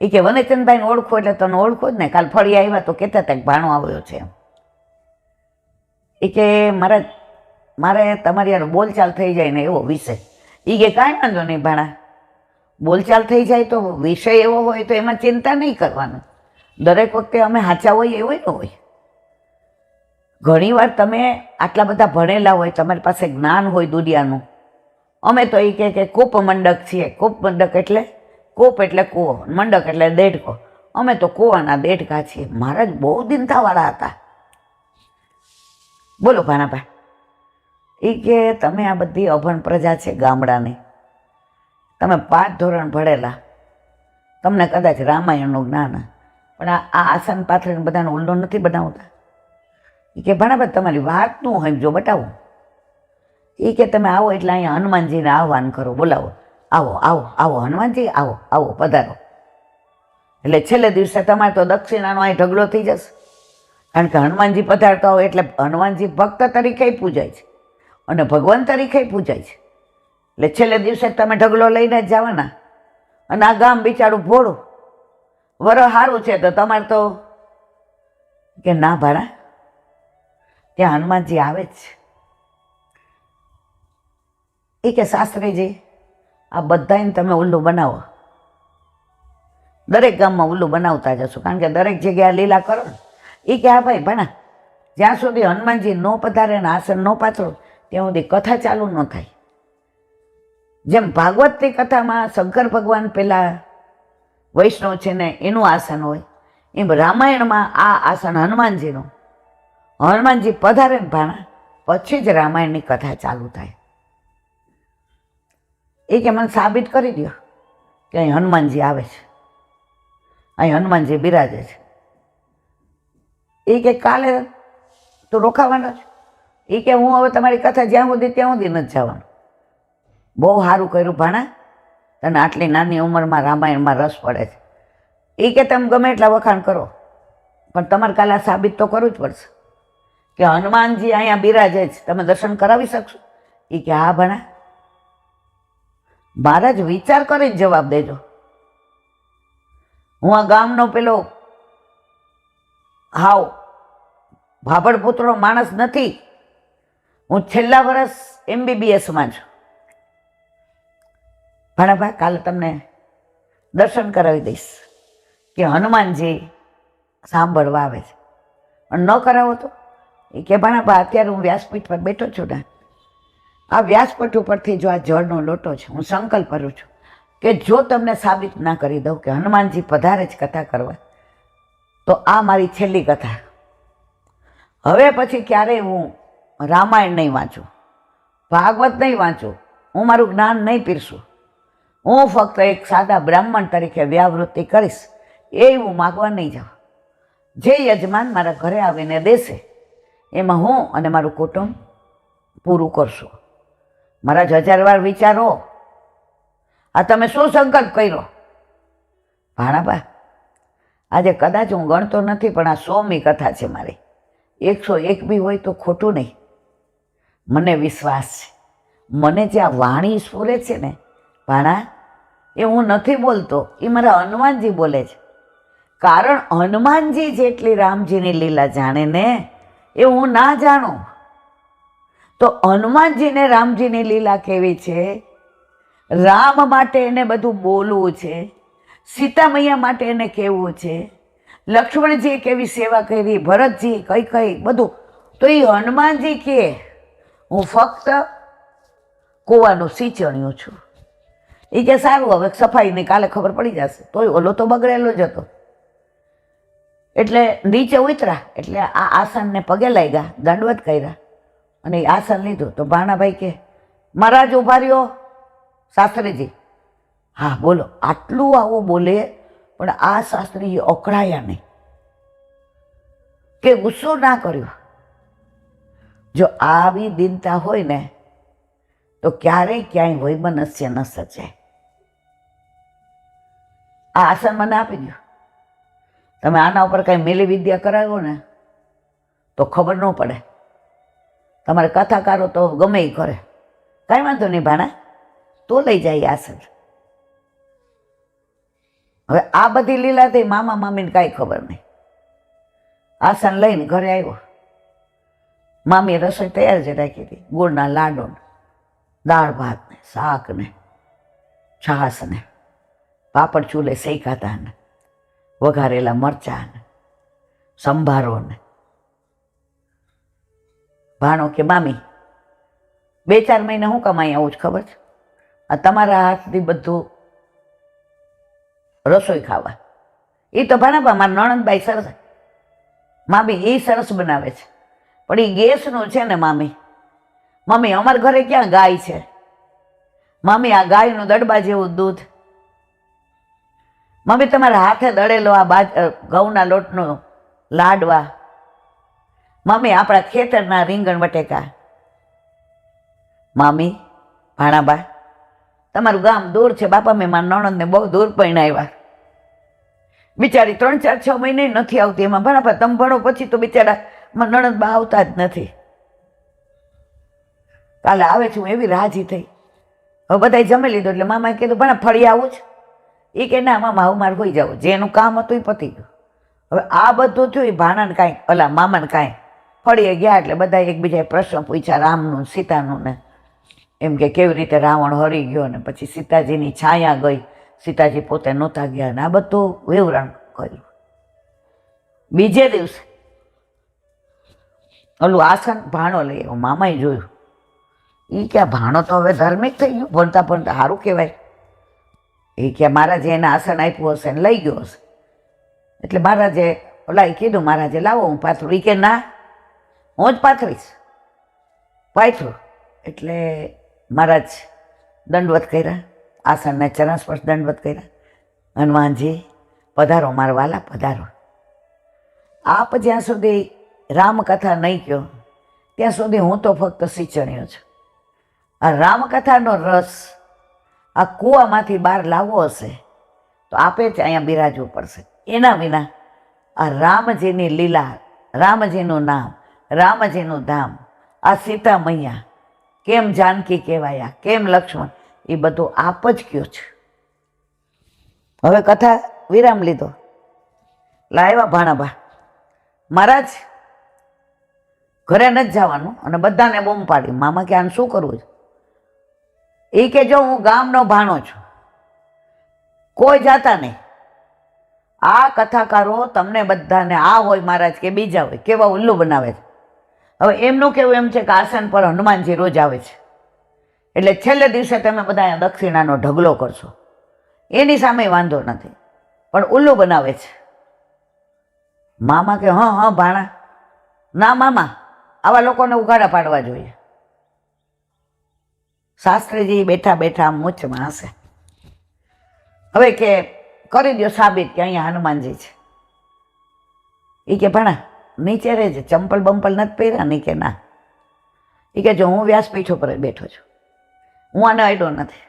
એ કે વનેચંદભાઈને ઓળખો એટલે તને ઓળખો જ ને, કાલ ફળી આવ્યા તો કહેતા હતા કે ભાણો આવ્યો છે એમ. એ કે મારે તમારી યાર બોલચાલ થઈ જાય ને એવો વિષય. એ કે કાંઈ વાંધો નહીં ભાણા, બોલચાલ થઈ જાય તો વિષય એવો હોય તો એમાં ચિંતા નહીં કરવાનું. દરેક વખતે અમે સાચા હોય એવું ન હોય. ઘણીવાર તમે આટલા બધા ભણેલા હોય, તમારી પાસે જ્ઞાન હોય દુનિયાનું. અમે તો એ કે કૂપ મંડક છીએ. કૂપ મંડક એટલે કૂપ એટલે કૂવો, મંડક એટલે દેડકો. અમે તો કૂવાના દેડકા છીએ. મહારાજ બહુ દિનતાવાળા હતા. બોલો ભાણાભાઈ. એ કે તમે આ બધી અભણ પ્રજા છે ગામડાની, તમે 5 ધોરણ ભણેલા, તમને કદાચ રામાયણનું જ્ઞાન, પણ આ આસન પાથરીને બધાને ઉલ્લો નથી બનાવતા. એ કે ભાણાભાઈ તમારી વાતનું હોય જો બતાવું. એ કે તમે આવો એટલે અહીંયા હનુમાનજીને આહવાન કરો, બોલાવો, આવો આવો આવો હનુમાનજી, આવો આવો પધારો. એટલે છેલ્લે દિવસે તમારે તો દક્ષિણાનો અહીં ઢગલો થઈ જશે, કારણ કે હનુમાનજી પધારતા હોય એટલે હનુમાનજી ભક્ત તરીકે પૂજાય છે અને ભગવાન તરીકે પૂજાય છે. એટલે છેલ્લે દિવસે તમે ઢગલો લઈને જ જવાના. અને આ ગામ બિચારું ભોળું, વર સારું છે તો તમારે તો કે ના ભાણા, ત્યાં હનુમાનજી આવે જ છે. એ કે શાસ્ત્રીજી આ બધાને તમે ઉલ્લું બનાવો, દરેક ગામમાં ઉલ્લું બનાવતા જશો, કારણ કે દરેક જગ્યાએ લીલા કરો ને. એ કે હા ભાઈ ભણા, જ્યાં સુધી હનુમાનજી ન પધારે ને આસન ન પાથરો ત્યાં સુધી કથા ચાલુ ન થાય. જેમ ભાગવતની કથામાં શંકર ભગવાન પેલા વૈષ્ણવ છે ને એનું આસન હોય, એમ રામાયણમાં આ આસન હનુમાનજીનું. હનુમાનજી પધારે ને ભાણા પછી જ રામાયણની કથા ચાલુ થાય. એ કે મને સાબિત કરી દો કે અહીં હનુમાનજી આવે છે, અહીં હનુમાનજી બિરાજે છે. એ કે કાલે તું રોકાવાનો છે? એ કે હું હવે તમારી કથા જ્યાં સુધી ત્યાં સુધી નથી જવાનું. બહુ સારું કર્યું ભાણા, તને આટલી નાની ઉંમરમાં રામાયણમાં રસ પડે છે. એ કે તમે ગમે એટલા વખાણ કરો, પણ તમારે કાલે આ સાબિત તો કરવું જ પડશે કે હનુમાનજી અહીંયા બિરાજે છે, તમે દર્શન કરાવી શકશો? એ કે હા ભણા. મહારાજ વિચાર કરીને જવાબ દેજો. હું આ ગામનો પેલો હાવ ભાભડ પુત્રો માણસ નથી. હું છેલ્લા વર્ષ MBBSમાં છું. ભાણાભાઈ કાલે તમને દર્શન કરાવી દઈશ કે હનુમાનજી સાંભળવા આવે છે. અને ન કરાવો તો એ કે ભાણાબા અત્યારે હું વ્યાસપીઠ પર બેઠો છું ને, આ વ્યાસપીઠ ઉપરથી જો આ જળનો લોટો છે, હું સંકલ્પ કરું છું કે જો તમને સાબિત ના કરી દઉં કે હનુમાનજી પધારે જ કથા કરવા, તો આ મારી છેલ્લી કથા. હવે પછી ક્યારેય હું રામાયણ નહીં વાંચું, ભાગવત નહીં વાંચું, હું મારું જ્ઞાન નહીં પીરસું. હું ફક્ત એક સાદા બ્રાહ્મણ તરીકે વ્યાવૃત્તિ કરીશ, એ હું માગવા નહીં જાઉં. જે યજમાન મારા ઘરે આવીને દેશે એમાં હું અને મારું કુટુંબ પૂરું કરશું. મારા જ 1000 વાર વિચારો, આ તમે શું સંકલ્પ કર્યો? ભાણાબા, આજે કદાચ હું ગણતો નથી, પણ આ 100મી કથા છે મારી. 101 બી હોય તો ખોટું નહીં. મને વિશ્વાસ છે, મને જે આ વાણી સ્ફુરે છે ને ભાણા, એ હું નથી બોલતો, એ મારા હનુમાનજી બોલે છે. કારણ હનુમાનજી જેટલી રામજીની લીલા જાણે ને એ હું ના જાણું. તો હનુમાનજીને રામજીની લીલા કેવી છે, રામ માટે એને બધું બોલવું છે, સીતા મૈયા માટે એને કહેવું છે, લક્ષ્મણજીએ કેવી સેવા કરી, ભરતજી કઈ કઈ બધું. તો એ હનુમાનજી કે હું ફક્ત કૂવાનું સિંચણ્યું છું. એ કે સારું, હવે સફાઈને કાલે ખબર પડી જશે. તોય ઓલો તો બગડેલો જ હતો. એટલે નીચે ઉતરા, એટલે આ આસનને પગે લાગ્યા, દંડવત કર્યા અને એ આસન લીધું. તો ભાણાભાઈ કે મહારાજ ઉભા રહ્યો. શાસ્ત્રીજી, હા બોલો. આટલું આવું બોલે, પણ આ શાસ્ત્રીજી અકળાયા નહીં, કે ગુસ્સો ના કર્યો. જો આવી દીનતા હોય ને તો ક્યારેય ક્યાંય વૈમનસ્ય ન સર્જાય. આ આસન મને આપી દો. તમે આના ઉપર કાંઈ મેલી વિદ્યા કરાવો ને તો ખબર ન પડે. તમારે કથાકારો તો ગમે એ કરે, કાંઈ વાંધો નહીં ભાણા, તો લઈ જાય આસન. હવે આ બધી લીલા થઈ મામા મામીને કાંઈ ખબર નહીં. આસન લઈને ઘરે આવ્યો. મામીએ રસોઈ તૈયાર જ રાખી હતી, ગોળના લાડુ ને દાળ ભાત ને શાક ને છાશ ને પાપડ ચૂલે શેકાતા ને વઘારેલા મરચાં ને સંભારો ને. ભાણો કે મામી 2-4 મહિને હું કમાઈ આવું જ ખબર છે, આ તમારા હાથથી બધું રસોઈ ખાવા. એ તો ભાણાબા મારા નણંદબાઈ સરસ, મામી એ સરસ બનાવે છે, પણ એ ગેસનું છે ને મામી. મમ્મી અમારા ઘરે ક્યાં ગાય છે? મમ્મી આ ગાયનું દડબા જેવું દૂધ. મમ્મી તમારા હાથે દળેલો આ ઘઉંના લોટનો લાડવા. મમ્મી આપણા ખેતરના રીંગણ બટેકા. મામી, ભાણાબા તમારું ગામ દૂર છે બાપા, મેં મારા નણંદને બહુ દૂર પરણાવ્યા. બિચારી 3-4-6 મહિને નથી આવતી. એમાં ભાણાબા તમે ભણો પછી તો બિચારા મારા નણંદ બા આવતા જ નથી. કાલે આવે છું એવી રાજી થઈ. હવે બધાએ જમી લીધું એટલે મામાએ કીધું ભાણા ફળી આવું જ? એ કે ના મામા હું મારે હોઈ જાઉં, જેનું કામ હતું એ પતી ગયું. હવે આ બધું થયું, એ ભાણાને કાંઈ ઓલા મામાને કાંઈ. ફળીએ ગયા એટલે બધા એકબીજાએ પ્રશ્ન પૂછ્યા રામનું સીતાનું ને, એમ કે કેવી રીતે રાવણ હરી ગયો ને પછી સીતાજીની છાયા ગઈ, સીતાજી પોતે નહોતા ગયા ને આ બધું વિવરણ કર્યું. બીજે દિવસે ઓલું આસન ભાણો લઈ આવ્યો. મામાએ જોયું. એ કે ભાણો તો હવે ધાર્મિક થઈ ગયો, ભણતા ભણતા સારું કહેવાય. એ કે મહારાજે એને આસન આપ્યું હશે ને લઈ ગયો હશે. એટલે મહારાજે ઓલા કીધું મહારાજે લાવો હું પાથરું. એ કે ના હું જ પાથરીશ. પાથરું એટલે મહારાજ દંડવત કર્યા, આસનને ચરણ સ્પર્શ દંડવત કર્યા. હનુમાનજી પધારો મારા વાલા પધારો. આપ જ્યાં સુધી રામકથા નહીં કહો ત્યાં સુધી હું તો ફક્ત સિંચણ્યો છું. આ રામકથાનો રસ આ કૂવામાંથી બહાર લાવવો હશે તો આપે જ અહીંયા બિરાજવું પડશે. એના વિના આ રામજીની લીલા, રામજીનું નામ, રામજીનું ધામ, આ સીતા મૈયા કેમ જાનકી કહેવાયા, કેમ લક્ષ્મણ, એ બધું આપ જ કયો છે. હવે કથા વિરામ લીધો. લાવ્યા ભાણાબા. મહારાજ ઘરે નથી જવાનું અને બધાને બૂમ પાડી. મામા કે આને શું કરવું છે? એ કે જો હું ગામનો ભાણો છું, કોઈ જાતા નહીં. આ કથાકારો તમને બધાને આ હોય મહારાજ કે બીજા હોય કેવા ઉલ્લુ બનાવે છે. હવે એમનું કેવું એમ છે કે આસન પર હનુમાનજી રોજ આવે છે, એટલે છેલ્લે દિવસે તમે બધા દક્ષિણાનો ઢગલો કરશો. એની સામે વાંધો નથી, પણ ઉલ્લુ બનાવે છે. મામા કે હા ભાણા, ના મામા, આવા લોકોને ઉઘાડા પાડવા જોઈએ. શાસ્ત્રીજી બેઠા બેઠા મૂછમાં હશે. હવે કે કરી દો સાબિત કે અહીંયા હનુમાનજી છે. એ કે ભણા નીચે રહેજે, ચંપલ બંપલ નથી પહેર્યા? નહીં કે ના. એ કે જો હું વ્યાસપીઠ ઉપર બેઠો છું, હું આને અડ્યો નથી.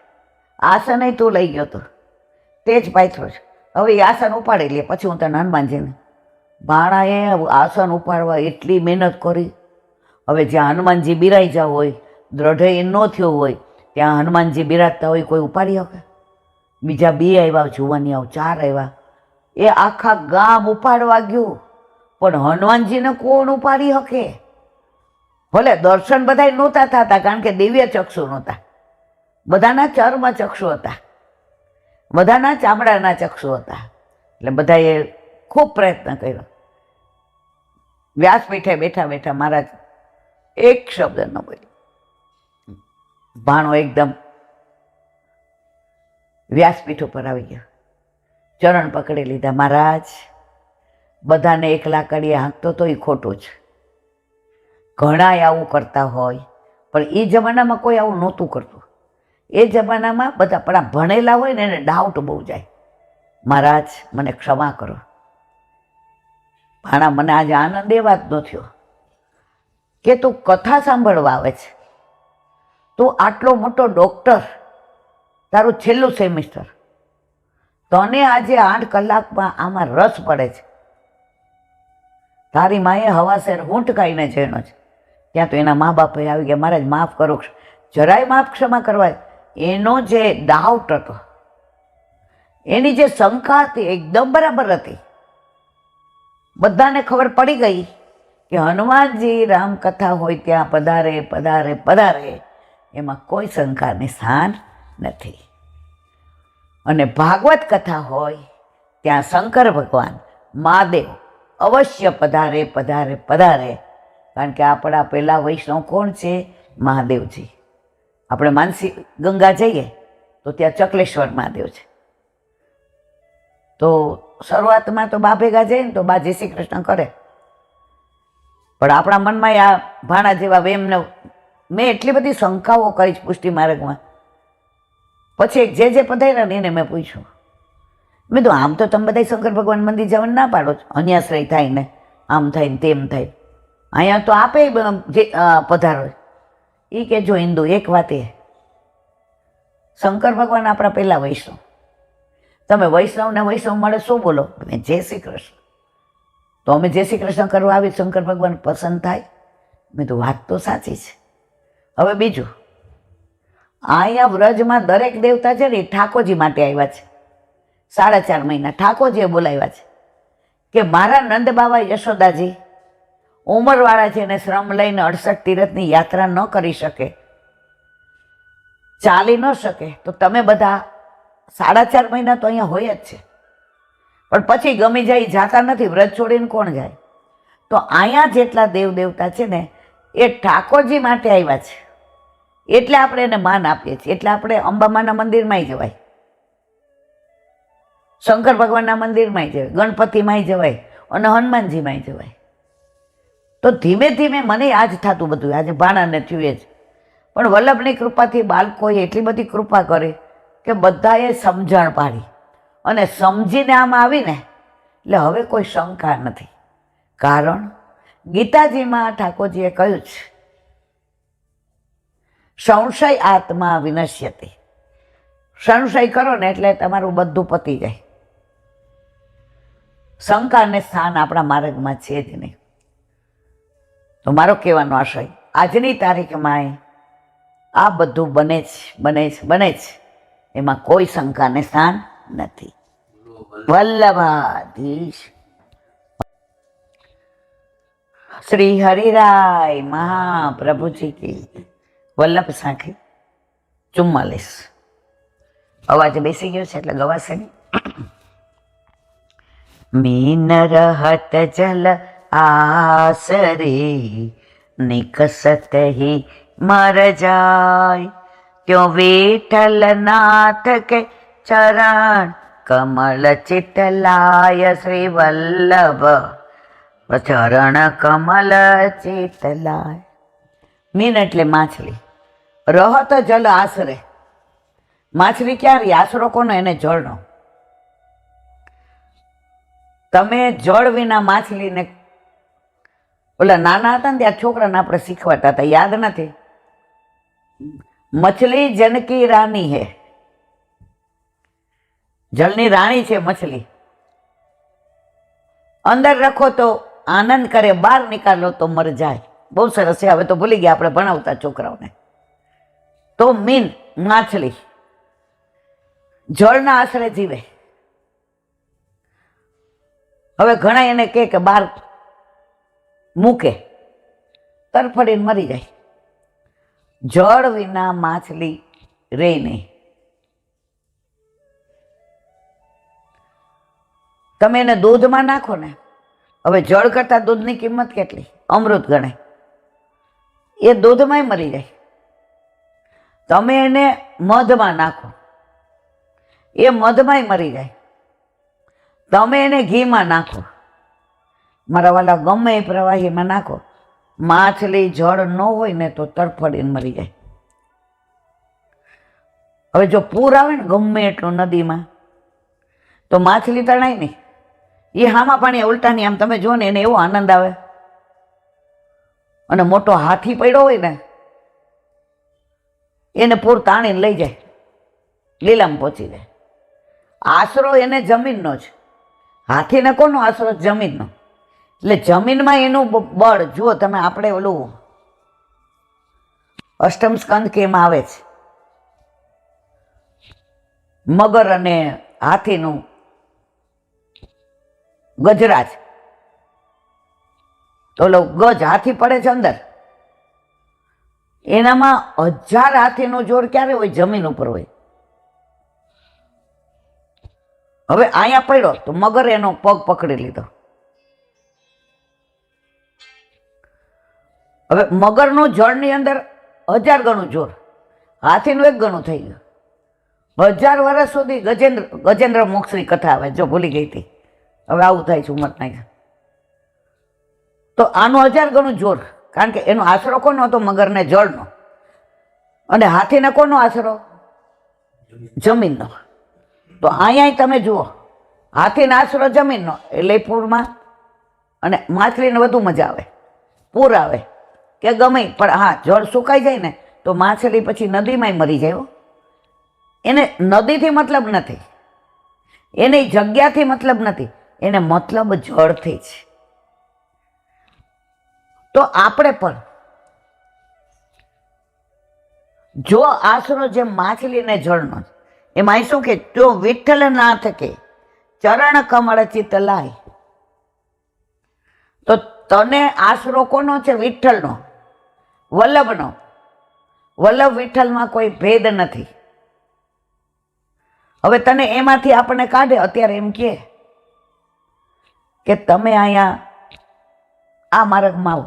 આસન તું લઈ ગયો તો તે જ પાથરો છે. હવે એ આસન ઉપાડી લે પછી હું તને હનુમાનજીને. ભાણાએ આસન ઉપાડવા એટલી મહેનત કરી. હવે જ્યાં હનુમાનજી બિરાજા હોય, દ્રઢ ન થયો હોય, ત્યાં હનુમાનજી બિરાજતા હોય કોઈ ઉપાડી શકે? બીજા 2 આવ્યા, જુવાની આવ 4 આવ્યા, એ આખા ગામ ઉપાડવા ગયું, પણ હનુમાનજીને કોણ ઉપાડી શકે? ભલે દર્શન બધા નહોતા થતા, કારણ કે દિવ્ય ચક્ષુ નહોતા, બધાના ચર્મ ચક્ષુ હતા, બધાના ચામડાના ચક્ષુ હતા. એટલે બધાએ ખૂબ પ્રયત્ન કર્યો. વ્યાસપીઠે બેઠા બેઠા મહારાજ એક શબ્દ ન બોલ્યો. ભાણો એકદમ વ્યાસપીઠ ઉપર આવી ગયો, ચરણ પકડી લીધા. મહારાજ, બધાને એકલા કરીએ હાંકતો તો એ ખોટું છે. ઘણાય આવું કરતા હોય, પણ એ જમાનામાં કોઈ આવું નહોતું કરતું. એ જમાનામાં બધા પણ ભણેલા હોય ને એને ડાઉટ બહુ જાય. મહારાજ મને ક્ષમા કરો. ભાણા, મને આજે આનંદ એ વાતનો થયો કે તું કથા સાંભળવા આવે છે, તું આટલો મોટો ડૉક્ટર, તારું છેલ્લું સેમિસ્ટર, તને આજે 8 કલાકમાં આમાં રસ પડે છે. તારી માએ હવાસેર ઊંટ ખાઈને જેનો છે, ત્યાં તો એના મા બાપે આવી ગયા, મહારાજ માફ કરો, જરાય માફ ક્ષમા કરવા. એનો જે ડાઉટ હતો, એની જે શંકા હતી એકદમ બરાબર હતી. બધાને ખબર પડી ગઈ કે હનુમાનજી રામકથા હોય ત્યાં પધારે પધારે પધારે, એમાં કોઈ શંકાની સ્થાન નથી. અને ભાગવત કથા હોય ત્યાં શંકર ભગવાન મહાદેવ અવશ્ય પધારે પધારે પધારે, કારણ કે આપણા પહેલા વૈષ્ણવ કોણ છે? મહાદેવજી. આપણે માનસી ગંગા જઈએ તો ત્યાં ચકલેશ્વર મહાદેવ છે. તો શરૂઆતમાં તો બા ભેગા જઈએ ને તો બા જય શ્રી કૃષ્ણ કરે, પણ આપણા મનમાં આ ભાણા જેવા વેમને મેં એટલી બધી શંકાઓ કરી પુષ્ટિ માર્ગમાં. પછી જે પધાર્યા ને એને મેં પૂછ્યું, મેં તો આમ તો તમે બધા શંકર ભગવાન મંદિર જવાનું ના પાડો છો, અન્યાશ્રય થાય ને આમ થાય ને તેમ થાય, અહીંયા તો આપે જે પધારો. એ કે જો હિન્દુ, એક વાત એ, શંકર ભગવાન આપણા પહેલા વૈષ્ણવ, તમે વૈષ્ણવને વૈષ્ણવ મળે શું બોલો? જય શ્રી કૃષ્ણ. તો અમે જય શ્રી કૃષ્ણ કરવા આવી, શંકર ભગવાન પસંદ થાય? મેં તો વાત તો સાચી છે. હવે બીજું, અહીંયા વ્રજમાં દરેક દેવતા છે ને એ ઠાકોરજી માટે આવ્યા છે. 4.5 મહિના ઠાકોરજીએ બોલાવ્યા છે કે મારા નંદ બાબા યશોદાજી ઉંમરવાળા છે ને શ્રમ લઈને 68 તીર્થની યાત્રા ન કરી શકે, ચાલી ન શકે, તો તમે બધા 4.5 મહિના તો અહીંયા હોય જ છે. પણ પછી ગમી જાય જાતા નથી, વ્રત છોડીને કોણ જાય? તો અહીંયા જેટલા દેવ દેવતા છે ને એ ઠાકોરજી માટે આવ્યા છે, એટલે આપણે એને માન આપીએ છીએ. એટલે આપણે અંબામાના મંદિરમાંય જવાય, શંકર ભગવાનના મંદિરમાંય જવાય, ગણપતિમાંય જવાય અને હનુમાનજીમાંય જવાય. તો ધીમે ધીમે મને આ જ થતું બધું, આજે ભાણાને થયું એ જ. પણ વલ્લભની કૃપાથી બાળકોએ એટલી બધી કૃપા કરી કે બધાએ સમજણ પાડી અને સમજીને આમાં આવીને એટલે હવે કોઈ શંકા નથી. કારણ ગીતાજીમાં ઠાકોરજીએ કહ્યું છે, સંશય આત્મા વિનશ્યતિ. સંશય કરો ને એટલે તમારું બધું પતી જાય. શંકાને સ્થાન આપણા માર્ગમાં છે જ નહીં. તો મારો કહેવાનો આશય, આજની તારીખમાં આ બધું બને છે, એમાં કોઈ શંકાને સ્થાન નથી. વલ્લભાધીશ શ્રી હરિરાય મહાપ્રભુજી કી. વલ્લભ સાખી 44. અવાજ બેસી ગયો છે એટલે ગવાશે નહીં. मीन रहत जल आसरे निकसत ही मर जाय त्यों विठल नाथ के चरण कमल चितलाय श्री वल्लभ चरण कमल चितलाय. મીન એટલે માછલી, રહત જલ આશરે. માછલી ક્યાં રહી? આશરો કોનો? એને જળનો. તમે જળ વિના માછલીને, ઓલા નાના હતા ને ત્યાં છોકરાને આપણે શીખવાડતા હતા, યાદ નથી? મછલી જનકી રાની હે, જળની રાણી છે મછલી. અંદર રખો તો આનંદ કરે, બહાર નિકાલો તો મર જાય. બહુ સરસ છે. હવે તો ભૂલી ગયા આપણે ભણાવતા છોકરાઓને. તો મીન માછલી જળના આશરે જીવે. હવે ઘણા એને કે બહાર મૂકે, તરફડીને મરી જાય. જળ વિના માછલી રે નહીં. તમે એને દૂધમાં નાખો ને, હવે જળ કરતા દૂધની કિંમત કેટલી? અમૃત ગણે. એ દૂધમાંય મરી જાય. તમે એને મધમાં નાખો, એ મધમાંય મરી જાય. તમે એને ઘીમાં નાખો, મારા વાલા ગમે એ પ્રવાહીમાં નાખો, માછલી જળ ન હોય ને તો તરફડીને મરી જાય. હવે જો પૂર આવે ને ગમે એટલું નદીમાં, તો માછલી તણાય નહીં. એ હામાં પાણી ઉલટાની આમ તમે જુઓ ને, એને એવો આનંદ આવે. અને મોટો હાથી પડ્યો હોય ને, એને પૂર તાણીને લઈ જાય, લીલામાં પહોંચી જાય. આશરો એને જમીનનો જ. હાથીને કોનો આશરો? જમીનનો. એટલે જમીનમાં એનું બળ જુઓ તમે. આપણે ઓલું અષ્ટમ સ્કંદ કેમ આવે છે, મગર અને હાથીનું ગજરાજ. તો ઓલો ગજ હાથી પડે છે અંદર, એનામાં 1000 હાથીનું જોર ક્યારે હોય? જમીન ઉપર હોય. હવે અહીંયા પડ્યો તો મગર એનો પગ પકડી લીધો. હવે મગરનું જળની અંદર 1000 ગણું જોર, હાથીનું 1 ગણું થઈ ગયું. 1000 વર્ષ સુધી ગજેન્દ્ર મોક્ષની કથા આવે, જો ભૂલી ગઈ હતી. હવે આવું થાય છે ઉંમર નાખ્યા તો આનું 1000 ગણું જોર. કારણ કે એનો આશરો કોનો હતો? મગરને જળનો. અને હાથીને કોનો આશરો? જમીનનો. તો અહીંયા તમે જુઓ, હાથીનો આશરો જમીનનો, એટલે પૂરમાં. અને માછલીને વધુ મજા આવે. પૂર આવે કે ગમે, પણ હા, જળ સુકાઈ જાય ને તો માછલી પછી નદીમાંય મરી જાય. એને નદીથી મતલબ નથી, એને જગ્યાથી મતલબ નથી, એને મતલબ જળથી જ. તો આપણે પણ જો આશરો જેમ માછલીને જળનો, એમાં શું કે તો વિઠ્ઠલ નાથ કે ચરણ કમળ ચિત્ત લાય. તો તને આશરો કોનો છે? વિઠ્ઠલનો, વલ્લભનો. વલ્લભ વિઠ્ઠલમાં કોઈ ભેદ નથી. હવે તને એમાંથી આપણને કાઢે, અત્યારે એમ કે તમે અહીંયા આ માર્ગમાં આવો,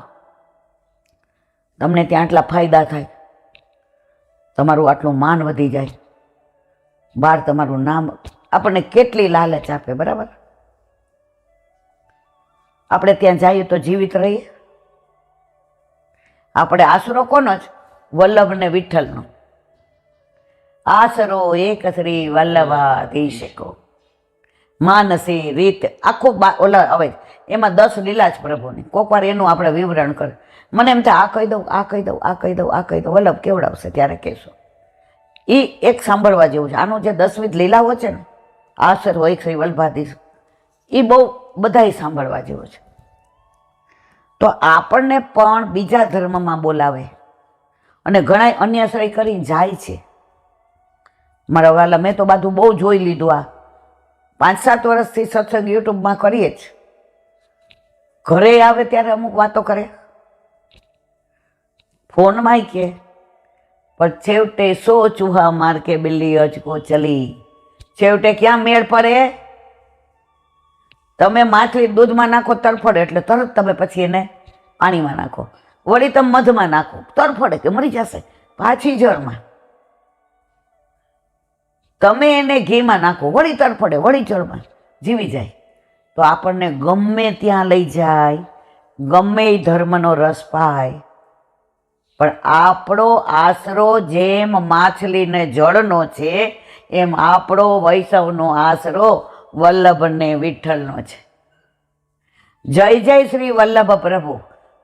તમને ત્યાં આટલા ફાયદા થાય, તમારું આટલું માન વધી જાય, બહાર તમારું નામ, આપણને કેટલી લાલચ આપે. બરાબર? આપણે ત્યાં જઈએ તો જીવિત રહીએ. આપણે આશરો કોનો જ? વલ્લભ ને વિઠ્ઠલનો. આશરો એક શ્રી વલ્લભાધીશ કો માનસી રીત. આખું ઓલા હવે એમાં 10 લીલા જ પ્રભુની. કોક વાર એનું આપણે વિવરણ કરે. મને એમ થાય આ કહી દઉં, આ કહી દઉં, આ કહી દઉં, આ કહી દઉં. વલ્લભ કેવડાવશે ત્યારે કહેશો. એ એક સાંભળવા જેવું છે. આનું જે 10 લીલાઓ છે ને, આશરો એક શ્રી વલ્લભાધીશ, એ બહુ બધાય સાંભળવા જેવું છે. તો આપણને પણ બીજા ધર્મમાં બોલાવે અને ઘણા અન્યાશ્રય કરીને જાય છે. મારા વાલા, મેં તો બધું બહુ જોઈ લીધું. આ 5-7 વર્ષથી સત્સંગ યુટ્યુબમાં કરીએ જ. ઘરે આવે ત્યારે અમુક વાતો કરે, ફોનમાં કે, પણ છેવટે 100 ચૂહા માર કે બિલ્લી અજકો ચલી. છેવટે ક્યાં મેળ પડે? તમે માછલી દૂધમાં નાખો તરફડે એટલે તરત તમે પછી એને પાણીમાં નાખો, વળી તમે મધમાં નાખો તરફડે કે મરી જશે, પાછી જળમાં. તમે એને ઘીમાં નાખો વળી તરફડે વળી જળમાં જીવી જાય. તો આપણને ગમે ત્યાં લઈ જાય, ગમે એ ધર્મનો રસ પાય, પણ આપણો આશરો જેમ માછલીને જળનો છે એમ આપણો વૈષ્ણવનો આશરો વલ્લભને વિઠ્ઠલનો છે. જય જય શ્રી વલ્લભ પ્રભુ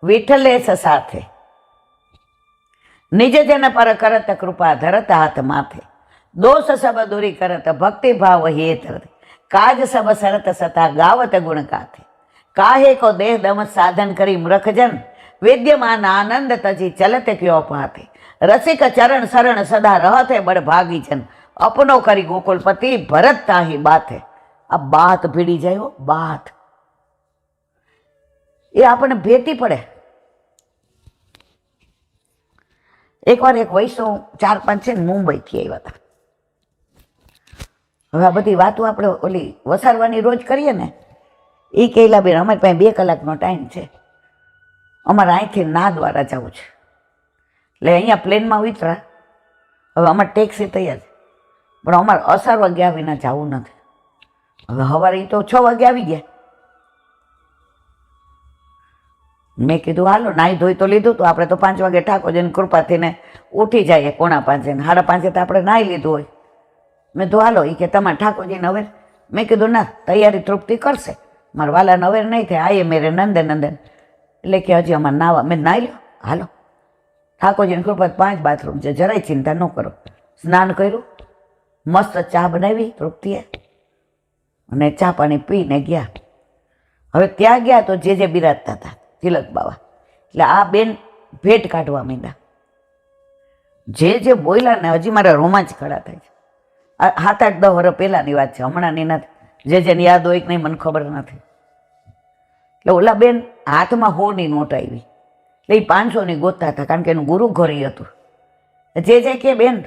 વિઠ્ઠલેશ સાથે. નિજ જન પર કરત કૃપા ધરત હાથ માથે, દોષ સબ દૂરી કરત ભક્તિ ભાવ હેત, કાજ સબ સરત સતા ગાવત ગુણ ગાથે, કાહે કો દેહ દમ સાધન કરી મૂર્ખજન, વિદ્યમાન આનંદ તજી ચલત ક્યો પાથે, રસિક ચરણ શરણ સદા રહતે બड़ ભાગી જન, અપનો કરી ગોકુલપતિ ભરત તાહી બાથે. આ બાત ભીડી જાય હો, બાત એ આપણને ભેટી પડે. એકવાર એક વૈષ્ણવ 4-5 છે ને મુંબઈથી આવ્યા હતા. હવે આ બધી વાતો આપણે ઓલી વસારવાની રોજ કરીએ ને, એ કહેલા બેન અમારી પાસે 2 કલાકનો ટાઈમ છે, અમારે અહીંથી ના દ્વારા જવું છે. એટલે અહીંયા પ્લેનમાં ઉતરા, હવે અમારે ટેક્સી તૈયાર છે, પણ અમારે અસાર વાગ્યા વિના જવું નથી. હવે સવારે તો 6 વાગે આવી ગયા. મેં કીધું હાલો નાહી ધોઈ તો લીધું, તો આપણે તો 5 વાગે ઠાકોરજીની કૃપાથી ને ઉઠી જાય 4:45 ને 5:30 તો આપણે નાહી લીધું હોય. મેં તો હાલો એ કે તમારે ઠાકોરજીને હવે. મેં કીધું ના, તૈયારી તૃપ્તિ કરશે, મારા વાલાને હવે નહીં થાય, આયે મેરે નંદન નંદન. એટલે કે હજી અમારે નાવા. મેં નાહી લો, હાલો ઠાકોરજીની કૃપા 5 બાથરૂમ છે, જરાય ચિંતા ન કરો. સ્નાન કર્યું, મસ્ત ચા બનાવી તૃપ્તિએ, અને ચા પાણી પીને ગયા. હવે ત્યાં ગયા તો જે બિરાજતા હતા તિલક બાવા, એટલે આ બેન ભેટ કાઢવા માંડ્યા. જે બોલ્યા ને હજી મારા રોમાંચ ખડા થાય છે. આ 7-8-10 વર્ષ પહેલાંની વાત છે, હમણાંની નથી. જેને યાદ હોય કે નહીં મને ખબર નથી. એટલે ઓલા બેન હાથમાં 100ની નોટ આવી, એટલે એ 500ની ગોતતા હતા, કારણ કે એનું ગુરુ ઘરે હતું. જે કે બેન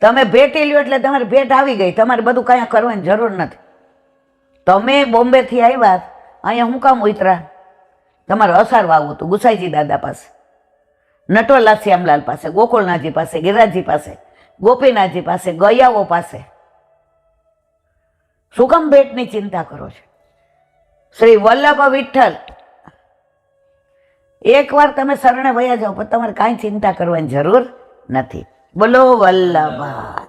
તમે ભેટી લ્યો એટલે તમારી ભેટ આવી ગઈ, તમારે બધું કાંઈ કરવાની જરૂર નથી. તમે બોમ્બેથી આવ્યા અહીંયા હું કામ ઉતરા? તમારે અસાર વાવવું હતું ગુસાઈજી દાદા પાસે, નટવરલાલ શ્યામલાલ પાસે, ગોકુળનાથજી પાસે, ગિરિરાજજી પાસે, ગોપીનાથજી પાસે, ગયાઓ પાસે. શું કામ ભેટની ચિંતા કરો છો? શ્રી વલ્લભ વિઠ્ઠલ એકવાર તમે શરણે વયા જાઓ પણ તમારે કાંઈ ચિંતા કરવાની જરૂર નથી. બોલો વલ્લભા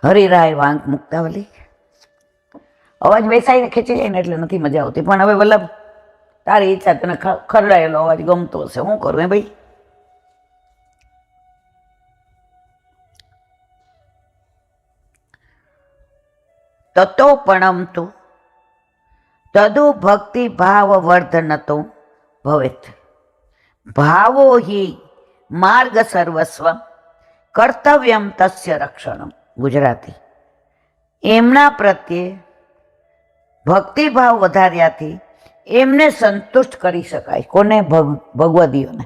હરિરાય વાંક મુક્તાવલી. અવાજ બેસાઈને ખેંચી જાય ને એટલે નથી મજા આવતી, પણ હવે વલ્લભ તારી ઈચ્છા, તને ખરડાયેલો અવાજ ગમતો હશે, શું કરું હે ભાઈ? તતોપણમ તુ તદુ ભક્તિ ભાવ વર્ધનતો ભવેત, ભાવો હિ માર્ગ સર્વસ્વ કર્તવ્યમ તસ્ય રક્ષણમ. ગુજરાતી. એમના પ્રત્યે ભક્તિભાવ વધાર્યાથી એમને સંતુષ્ટ કરી શકાય. કોને? ભગવદીઓને.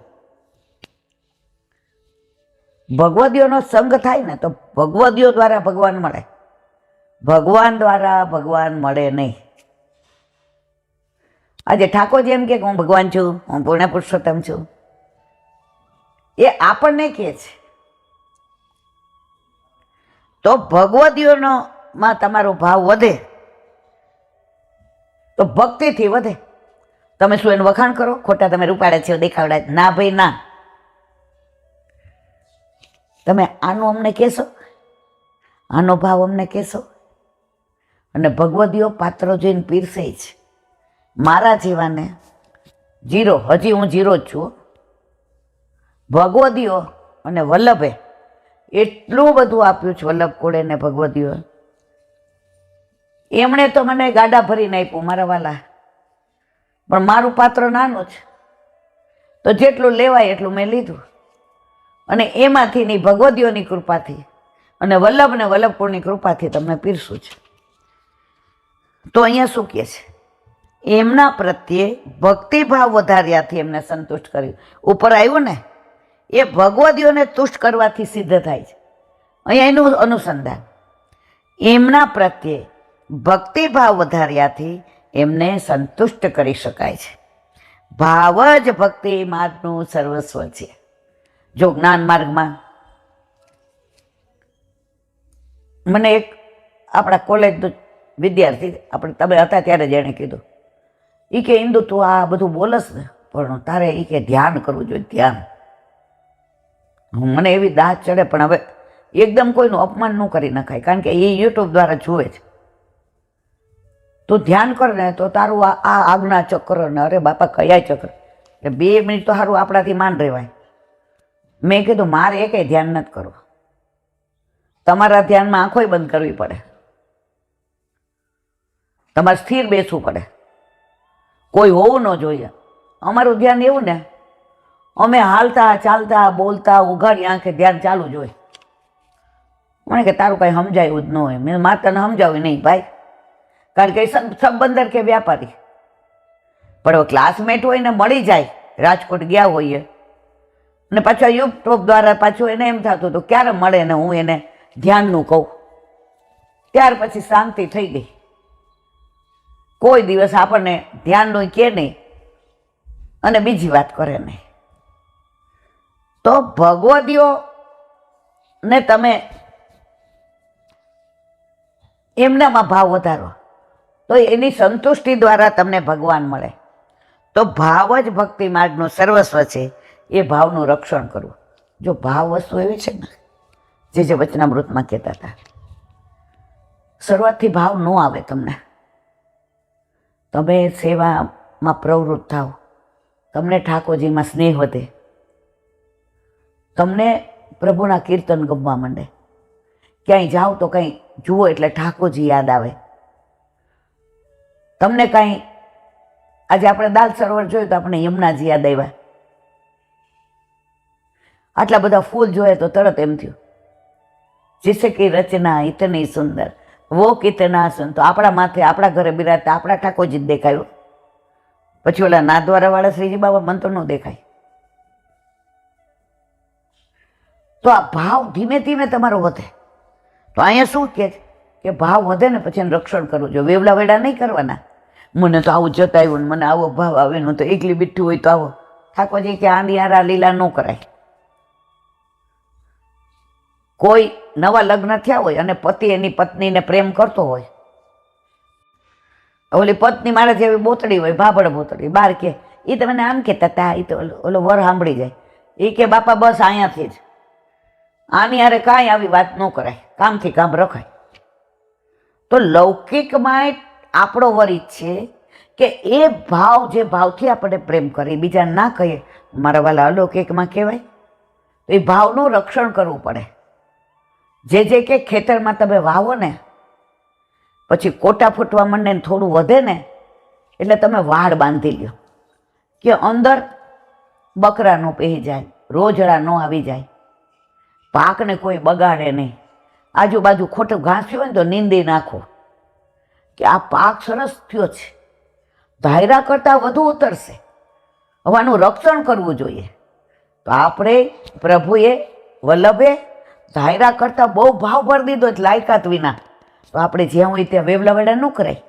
ભગવદીઓનો સંગ થાય ને તો ભગવદીઓ દ્વારા ભગવાન મળે, ભગવાન દ્વારા ભગવાન મળે નહીં. આજે ઠાકોરજી એમ કે હું ભગવાન છું, હું પૂર્ણ પુરુષોત્તમ છું, એ આપણને કહે છે. તો ભગવદીઓનો માં તમારો ભાવ વધે તો ભક્તિથી વધે. તમે શું એનું વખાણ કરો? ખોટા તમે રૂપાડા છે દેખાવડા? ના ભાઈ ના. તમે આનું અમને કહેશો, આનો ભાવ અમને કહેશો, અને ભગવદીઓ પાત્રો જોઈને પીરસે છે. મારા જેવાને 0, હજી હું 0 જ છું. ભગવદીઓ અને વલ્લભે એટલું બધું આપ્યું છે, વલ્લભ કોડે ને ભગવદીઓ. એમણે તો મને ગાડા ભરીને આપ્યું મારા વાલા, પણ મારું પાત્ર નાનું છે, તો જેટલું લેવાય એટલું મેં લીધું. અને એમાંથી ની ભગવદીઓની કૃપાથી અને વલ્લભ ને વલ્લભકુળની કૃપાથી તમને પીરસું છે. તો અહીંયા શું કહે છે? એમના પ્રત્યે ભક્તિભાવ વધાર્યાથી એમને સંતુષ્ટ કર્યું. ઉપર આવ્યું ને, એ ભગવદીઓને તુષ્ટ કરવાથી સિદ્ધ થાય છે. અહીંયા એનું અનુસંધાન. એમના પ્રત્યે ભક્તિભાવ વધાર્યાથી એમને સંતુષ્ટ કરી શકાય છે. ભાવ જ ભક્તિ માર્ગનું સર્વસ્વ છે. જો જ્ઞાન માર્ગમાં મને એક આપણા કોલેજનો વિદ્યાર્થી, તમે હતા ત્યારે જ એણે કીધું, એ કે ઇન્દુ તું આ બધું બોલસ ને પણ તારે એ કે ધ્યાન કરવું જોઈએ, ધ્યાન. મને એવી દાંત ચડે, પણ હવે એકદમ કોઈનું અપમાન ન કરી નખાય, કારણ કે એ યુટ્યુબ દ્વારા જુએ છે. તું ધ્યાન કર ને તો તારું આ આજ્ઞા ચક્ર ને અરે બાપા કયા ચક્ર, એટલે 2 મિનિટ તો સારું આપણાથી માન રહેવાય. મેં કીધું મારે એ કંઈ ધ્યાન નથી કરવું, તમારા ધ્યાનમાં આંખોય બંધ કરવી પડે, તમારે સ્થિર બેસવું પડે, કોઈ હોવું ન જોઈએ. અમારું ધ્યાન એવું ને, અમે હાલતા ચાલતા બોલતા ઉઘાડી આંખે ધ્યાન ચાલુ જ હોય. મને કે તારું કાંઈ સમજાયું જ ન હોય. મેં મારે તને સમજાવ્યું નહીં ભાઈ, કારણ કે સંબંધર કે વ્યાપારી. પણ હવે ક્લાસમેટ હોય ને મળી જાય, રાજકોટ ગયા હોઈએ ને પાછા યુટ્યુબ દ્વારા પાછું એને એમ થતું હતું ક્યારે મળે ને હું એને ધ્યાનનું કહું. ત્યાર પછી શાંતિ થઈ ગઈ. કોઈ દિવસ આપણને ધ્યાનનું કે નહીં અને બીજી વાત કરે નહીં. તો ભગવદીઓ ને તમે એમનામાં ભાવ વધારો તો એની સંતુષ્ટિ દ્વારા તમને ભગવાન મળે. તો ભાવ જ ભક્તિ માર્ગનું સર્વસ્વ છે. એ ભાવનું રક્ષણ કરવું. જો ભાવ વસ્તુ એવી છે ને, જે વચનામૃતમાં કહેતા હતા, શરૂઆતથી ભાવ ન આવે તમને, તમે સેવામાં પ્રવૃત્ત થાવ, તમને ઠાકોરજીમાં સ્નેહ વધે, તમને પ્રભુના કીર્તન ગમવા માંડે, ક્યાંય જાઓ તો કંઈ જુઓ એટલે ઠાકોરજી યાદ આવે. તમને કાંઈ આજે આપણે દાલ સરોવર જોયું તો આપણે યમુનાજી યાદ આવ્યા. આટલા બધા ફૂલ જોયે તો તરત એમ થયું जिसे की रचना इतनी सुंदर वो कितना सुन. तो આપણા માથે આપણા ઘરે બિરાજતા આપણા ઠાકોરજી જ દેખાયો, પછી ઓલા નાદવારા વાળા શ્રીજી બાબા મન તો ન દેખાય. તો આ ભાવ ધીમે ધીમે તમારો વધે. તો અહીંયા શું કહે છે કે ભાવ વધે ને પછી એનું રક્ષણ કરવું જોઈએ. વેવલા વેડા નહીં કરવાના. મને તો આવું જતાવ્યું ને મને આવો ભાવ આવે ને તો એકલી બીઠું હોય તો આવો. ઠાકોરજી કે આંડિયારા લીલા ન કરાય. કોઈ નવા લગ્ન થયા હોય અને પતિ એની પત્નીને પ્રેમ કરતો હોય, ઓલી પત્ની મારા જેવી બોતડી હોય, ભાભડ બોતડી, બહાર કે એ તમને આમ કહેતા હતા, એ તો ઓલો વર સાંભળી જાય. એ કે બાપા બસ અહીંયાથી જ, આની હારે કાંઈ આવી વાત ન કરાય, કામથી કામ રખાય. તો લૌકિકમાં આપણો વરિત છે કે એ ભાવ જે ભાવથી આપણે પ્રેમ કરીએ, બીજા ના કહીએ, મારા વાલા અલૌકિકમાં કહેવાય. તો એ ભાવનું રક્ષણ કરવું પડે. જે કે ખેતરમાં તમે વાવો ને પછી કોટા ફૂટવા માંડે ને થોડું વધે ને એટલે તમે વાડ બાંધી લ્યો કે અંદર બકરા ન પહેરી જાય, રોજડા ન આવી જાય, પાકને કોઈ બગાડે નહીં. આજુબાજુ ખોટું ઘાસ થયું હોય ને તો નીંદી નાખો કે આ પાક સરસ થયો છે, ધાયરા કરતાં વધુ ઉતરશે. હવે આનું રક્ષણ કરવું જોઈએ. તો આપણે પ્રભુએ વલ્લભે ધાયરા કરતાં બહુ ભાવ ભરી દીધો એટલે લાયકાત વિના. તો આપણે જ્યાં હોય ત્યાં વેવલા વેડા ન કરાય.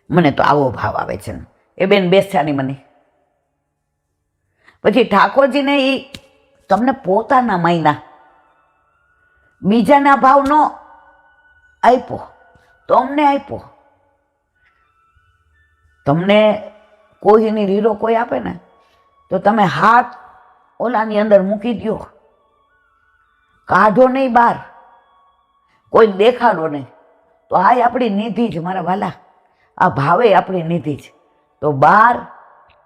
મને તો આવો ભાવ આવે છે ને એ બેન બેસાની મને. પછી ઠાકોરજીને એ તમને પોતાના મહિના બીજાના ભાવ ન આપ્યો તો અમને આપ્યો. તમને કોઈની રીરો કોઈ આપે ને તો તમે હાથ ઓલાની અંદર મૂકી દો, કાઢો નહીં બહાર, કોઈ દેખાડો નહીં. તો આ આપણી નિધિ જ મારા વાલા, આ ભાવે આપણી નિધિ જ. તો બહાર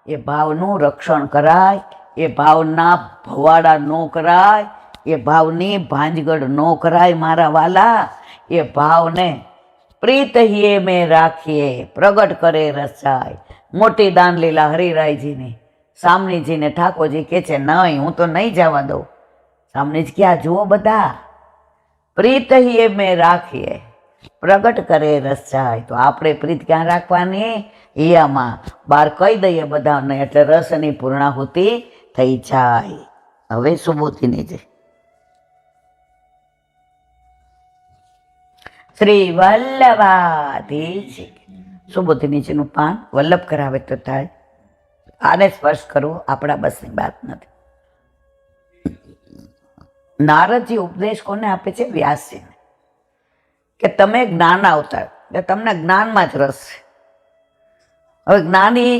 એ ભાવનું રક્ષણ કરાય, એ ભાવના ભવાડા ન કરાય, એ ભાવની ભાંજગડ ન કરાય મારા વાલા. એ ભાવને પ્રીત હિએ મેં રાખીએ, પ્રગટ કરે રસાય. મોટી દાનલીલા હરિરાયજીની સામનીજીને ઠાકોરજી કહે છે નહીં, હું તો નહીં જવા દઉં. સામને જ ક્યાં જુઓ બધા, પ્રીત હિએ મેં રાખીએ, પ્રગટ કરે રસાય. તો આપણે પ્રીત ક્યાં રાખવાની? હિયામાં. બહાર કહી દઈએ બધાને એટલે રસની પૂર્ણાહુતિ થઈ જાય. હવે સુબોધીની છે શ્રી વલ્લભાધીશ. સુબોધી નીચેનું પાન વલ્લભ કરાવે તો થાય. આને સ્પર્શ કરવો આપણા બસની વાત નથી. નારદજી ઉપદેશ કોને આપે છે? વ્યાસજીને. કે તમે જ્ઞાન અવતાર, એટલે તમને જ્ઞાનમાં જ રસ છે. હવે જ્ઞાની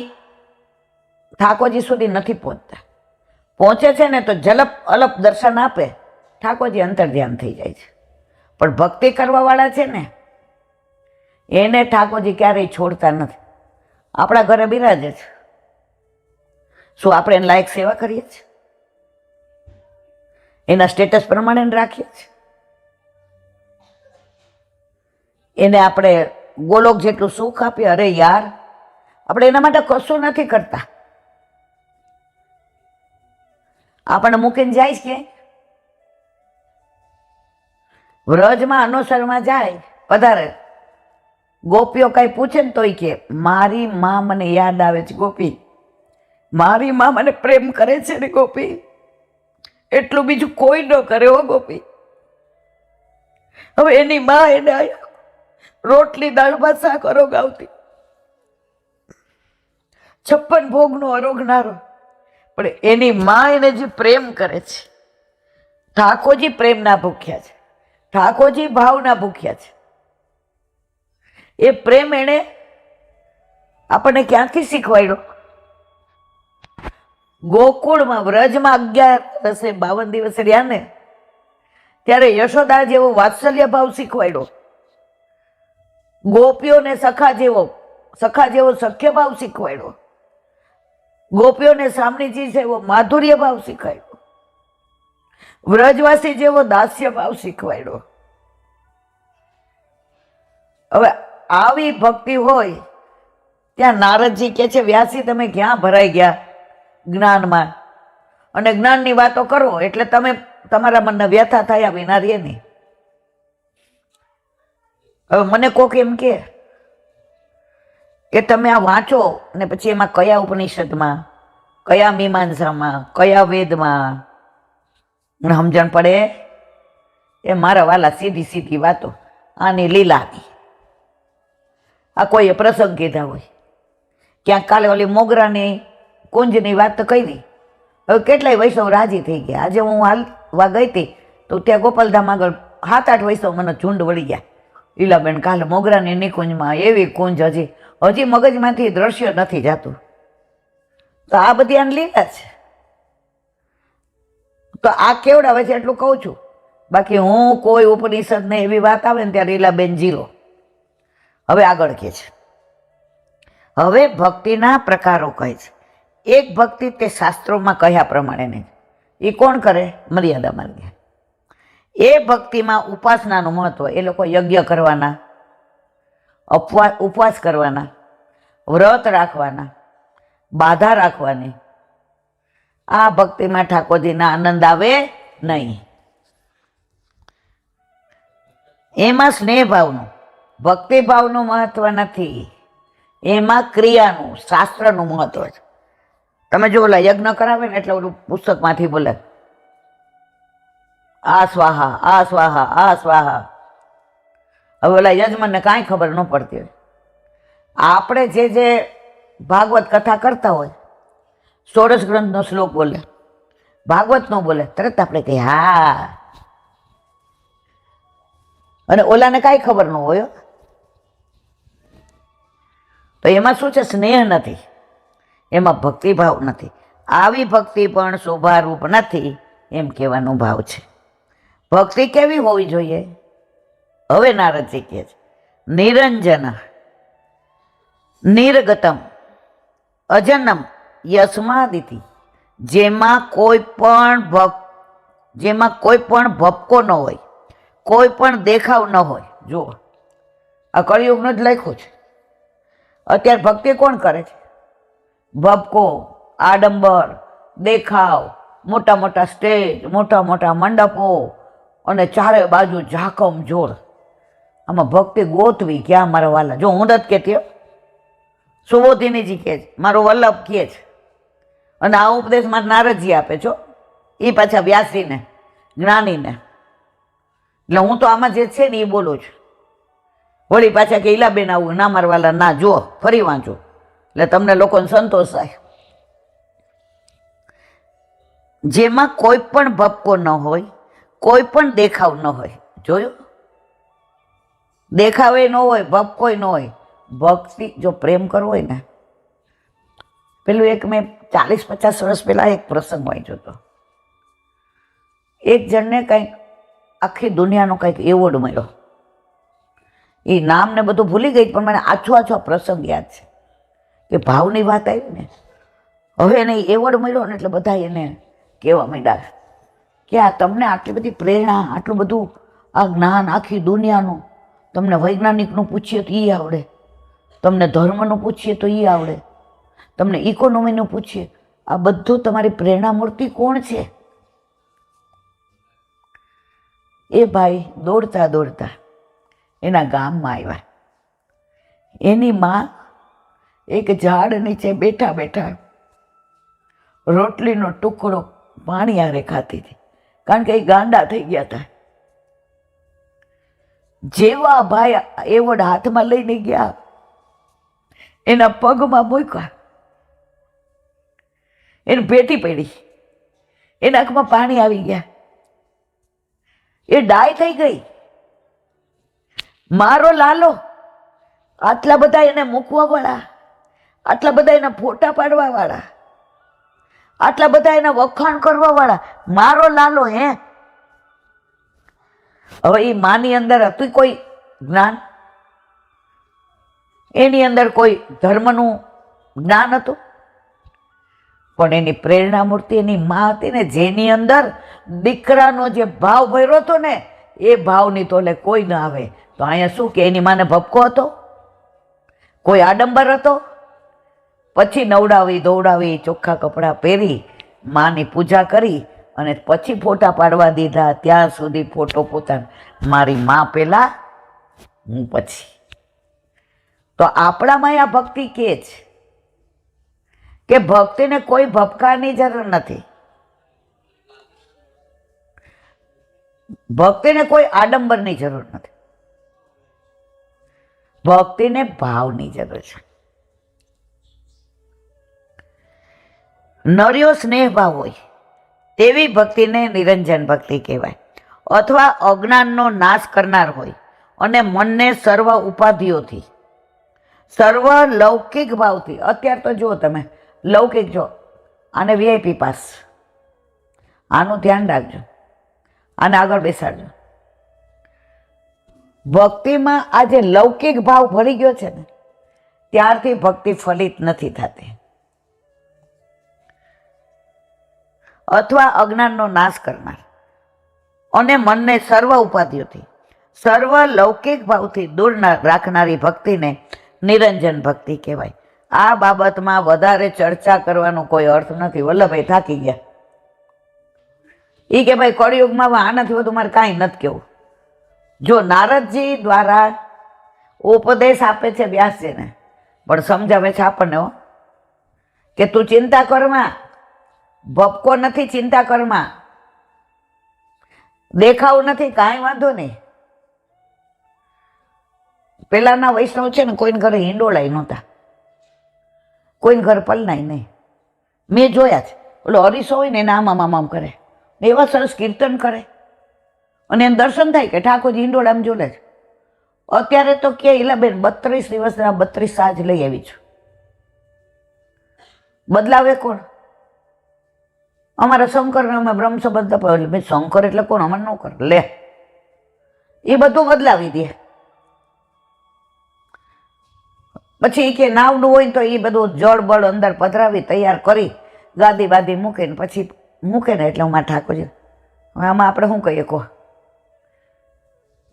ઠાકોરજી સુધી નથી પહોંચતા. પહોંચે છે ને તો જલપ અલપ દર્શન આપે, ઠાકોરજી અંતર ધ્યાન થઈ જાય છે. પણ ભક્તિ કરવા વાળા છે ને એને ઠાકોરજી ક્યારેય છોડતા નથી. આપણા ઘરે બિરાજે છે. શું આપણે એને લાયક સેવા કરીએ છીએ? એના સ્ટેટસ પ્રમાણે રાખીએ છીએ? એને આપણે ગોલોક જેટલું સુખ આપીએ? અરે યાર, આપણે એના માટે કશું નથી કરતા. આપણને મૂકીને જાય છે કે વ્રજમાં અનુસરમાં જાય પધારે, ગોપીઓ કઈ પૂછે ને તોય કે મારી માં મને યાદ આવે છે ગોપી, મારી માં મને પ્રેમ કરે છે ને ગોપી, એટલું બીજું કોઈ ન કરે હો ગોપી. હવે એની માં એને રોટલી દાળ ભાત શાક અરોગાવતી, 56 ભોગનો અરોગનારો, પણ એની માં એને જે પ્રેમ કરે છે, ઠાકોરજી પ્રેમના ભૂખ્યા છે, ઠાકોરજી ભાવના ભૂખ્યા છે. એ પ્રેમ એને આપણને ક્યાંથી શીખવાડ્યો? ગોકુળમાં વ્રજમાં 11 વર્ષે 52 દિવસ રહ્યા ને ત્યારે યશોદા જેવો વાત્સલ્ય ભાવ શીખવાડ્યો, ગોપીઓને સખા જેવો સખ્ય ભાવ શીખવાડ્યો, ગોપીઓને સામણીજી જેવો માધુર્ય ભાવ શીખવાડ્યો, વ્રજવાસી જેવો દાસ્ય ભાવ શીખવાડ્યો. હવે આવી ભક્તિ હોય ત્યાં નારદજી કે છે વ્યાસજી તમે ક્યાં ભરાઈ ગયા જ્ઞાનમાં, અને જ્ઞાનની વાતો કરો એટલે તમે તમારા મનને વ્યથા થયા વિના રહે નહીં. હવે મને કોક એમ કે તમે આ વાંચો ને પછી એમાં કયા ઉપનિષદમાં, કયા મીમાંસામાં, કયા વેદમાં મને સમજણ પડે? એ મારા વાલા સીધી સીધી વાતો, આની લીલાની. આ કોઈએ પ્રસંગ કીધા હોય, ક્યાંક કાલે ઓલી મોગરાની કુંજની વાત તો કરી. હવે કેટલાય વૈષ્ણવ રાજી થઈ ગયા. આજે હું હાલવા ગઈ હતી તો ત્યાં ગોપાલધામ આગળ 7-8 વૈષ્ણવ મને ઝુંડ વળી ગયા. લીલાબેન કાલે મોગરાની નિકુંજમાં એવી કુંજ, હજી મગજમાંથી દ્રશ્ય નથી જાતું. તો આ બધી આને લીલા છે. તો આ કેવડાવે છે એટલું કહું છું. બાકી હું કોઈ ઉપનિષદ ને એવી વાત આવે ને ત્યારે લીલાબેન જીરો. હવે આગળ કે છે, હવે ભક્તિના પ્રકારો કહે છે. એક ભક્તિ તે શાસ્ત્રોમાં કહ્યા પ્રમાણે, એ કોણ કરે? મર્યાદા માર્ગે. એ ભક્તિમાં ઉપાસનાનું મહત્વ, એ લોકો યજ્ઞ કરવાના, ઉપવાસ કરવાના, વ્રત રાખવાના, બાધા રાખવાની. આ ભક્તિમાં ઠાકોરજીના આનંદ આવે નહીં. એમાં સ્નેહ ભાવનું, ભક્તિ ભાવનું મહત્વ નથી, એમાં ક્રિયાનું, શાસ્ત્રનું મહત્વ છે. તમે જો ઓલા યજ્ઞ કરાવે ને એટલે ઓલું પુસ્તકમાંથી બોલે આ સ્વાહા, આ સ્વાહા, આ સ્વાહા. હવે ઓલા યજમાનને કાંઈ ખબર ન પડતી હોય. આપણે જે ભાગવત કથા કરતા હોય, 16 ગ્રંથનો શ્લોક બોલે, ભાગવત નો બોલે, તરત આપણે કહીએ હા. અને ઓલાને કાંઈ ખબર ન હોય. તો એમાં શું છે? સ્નેહ નથી, એમાં ભક્તિભાવ નથી. આવી ભક્તિ પણ શોભારૂપ નથી એમ કહેવાનો ભાવ છે. ભક્તિ કેવી હોવી જોઈએ? હવે નારદજી કહે છે, નિરંજન નિર્ગતમ અજનમ યસ્માદિતિ, જેમાં કોઈ પણ ભપકો ન હોય, કોઈ પણ દેખાવ ન હોય. જુઓ, આ કળિયુગનું જ લખ્યું છે. અત્યારે ભક્તિ કોણ કરે છે? ભપકો, આડંબર, દેખાવ, મોટા મોટા સ્ટેજ, મોટા મોટા મંડપો અને ચારે બાજુ ઝાકમ જોર. આમાં ભક્તિ ગોતવી ક્યાં મારા વાલા? જો હું નથી કહેતી, સુબોધિનીજી કહે છે, મારો વલ્લભ કહે છે, અને આ ઉપદેશમાં નારદજી આપે છો, એ પાછા વ્યાસીને, જ્ઞાનીને. એટલે હું તો આમાં જે છે ને એ બોલું છું. વળી પાછા કે ઈલાબેન આવું ના મારવાલા ના જુઓ ફરી વાંચો એટલે તમને લોકોને સંતોષ થાય. જેમાં કોઈ પણ ભપકો ન હોય, કોઈ પણ દેખાવ ન હોય. જોયું? દેખાવે ન હોય, ભપકોય ન હોય. ભક્તિ જો પ્રેમ કરવો હોય ને, પેલું એક મેં 40-50 વર્ષ પહેલા એક પ્રસંગ વાંચ્યો હતો. એક જણને કંઈક આખી દુનિયાનો કંઈક એવોર્ડ મળ્યો. એ નામ ને બધું ભૂલી ગઈ, પણ મને આછો પ્રસંગ યાદ છે કે ભાવની વાત આવી ને, હવે એને એવોર્ડ મળ્યો ને એટલે બધા એને કહેવા માંડ્યા કે આ તમને આટલી બધી પ્રેરણા, આટલું બધું આ જ્ઞાન આખી દુનિયાનું, તમને વૈજ્ઞાનિકનું પૂછીએ તો એ આવડે, તમને ધર્મનું પૂછીએ તો એ આવડે, તમને ઇકોનોમીનું પૂછીએ, આ બધું તમારી પ્રેરણા મૂર્તિ કોણ છે? એ ભાઈ દોડતા દોડતા એના ગામમાં આવ્યા. એની માં એક ઝાડ નીચે બેઠા બેઠા રોટલીનો ટુકડો પાણી આરે ખાતી હતી, કારણ કે એ ગાંડા થઈ ગયા હતા. જેવા ભાઈ એવોર્ડ હાથમાં લઈને ગયા, એના પગમાં મૂક્યા, એને ભેટી પડી, એના આંખમાં પાણી આવી ગયા, એ ડાય થઈ ગઈ. મારો લાલો, આટલા બધા એને મૂકવા વાળા, આટલા બધા એના ફોટા પાડવા વાળા, આટલા બધા એના વખાણ કરવા વાળા, મારો લાલો. હવે એ માની અંદર હતું કોઈ જ્ઞાન? એની અંદર કોઈ ધર્મનું જ્ઞાન હતું? પણ એની પ્રેરણા મૂર્તિ એની માં હતી ને, જેની અંદર દીકરાનો જે ભાવ ભર્યો હતો ને, એ ભાવની તો કોઈ ના આવે. તો અહીંયા શું કે એની માને ભપકો હતો? કોઈ આડંબર હતો? પછી નવડાવી ધોવડાવી ચોખ્ખા કપડાં પહેરી માની પૂજા કરી અને પછી ફોટા પાડવા દીધા. ત્યાં સુધી ફોટો પોતાનો, મારી માં પહેલા, હું પછી. તો આપણામાં આ ભક્તિ કે છે કે ભક્તિને કોઈ ભપકારની જરૂર નથી, ભક્તિને કોઈ આડંબરની જરૂર નથી, ભક્તિને ભાવની જરૂર છે. નર્યો સ્નેહ ભાવ હોય તેવી ભક્તિને નિરંજન ભક્તિ કહેવાય, અથવા અજ્ઞાનનો નાશ કરનાર હોય અને મનને સર્વ ઉપાધિઓથી, સર્વ લૌકિક ભાવથી. અત્યારે તો જુઓ તમે લૌકિક, જો આને VIP પાસ, આનું ધ્યાન રાખજો, આને આગળ બેસાડજો. ભક્તિમાં આ જે લૌકિક ભાવ ભરી ગયો છે ને, ત્યારથી ભક્તિ ફલિત નથી થતી. અથવા અજ્ઞાનનો નાશ કરનાર અને મનને સર્વ ઉપાધિઓથી, સર્વ લૌકિક ભાવથી દૂર રાખનારી ભક્તિને નિરંજન ભક્તિ કહેવાય. આ બાબતમાં વધારે ચર્ચા કરવાનો કોઈ અર્થ નથી. વલ્લભભાઈ થાકી ગયા. એ કે ભાઈ કળિયુગમાં આનાથી વધુ મારે કાંઈ નથી કહેવું. જો નારદજી દ્વારા ઉપદેશ આપે છે વ્યાસજીને, પણ સમજાવે છે આપણને કે તું ચિંતા કરમાં, ભપકો નથી, ચિંતા કરમાં, દેખાવ નથી, કાંઈ વાંધો નહીં. પેલાના વૈષ્ણવ છે ને, કોઈને ઘરે હિંડોળાય નહોતા, કોઈને ઘરે પલનાય નહીં. મેં જોયા છે, ઓલો હરીસો હોય ને એને આમ કરે, એવા સરસ કીર્તન કરે અને એને દર્શન થાય કે ઠાકોરજી હિંડોળામાં જોડે છે. અત્યારે તો કે ઈલાબેન 32 દિવસના 32 સાજ લઈ આવી છું. બદલાવે કોણ? અમારા શંકરને અમે બ્રહ્મ સંબંધ અપાવ્યો. મેં શંકર એટલે કોણ? અમારે ન કરે લે, એ બધું બદલાવી દે. પછી કે નાવનું હોય તો એ બધું જળ બળ અંદર પધરાવી તૈયાર કરી ગાદી બાદી મૂકે ને પછી મૂકે ને એટલે અમારા ઠાકોરજી. હવે આમાં આપણે શું કહીએ કહો?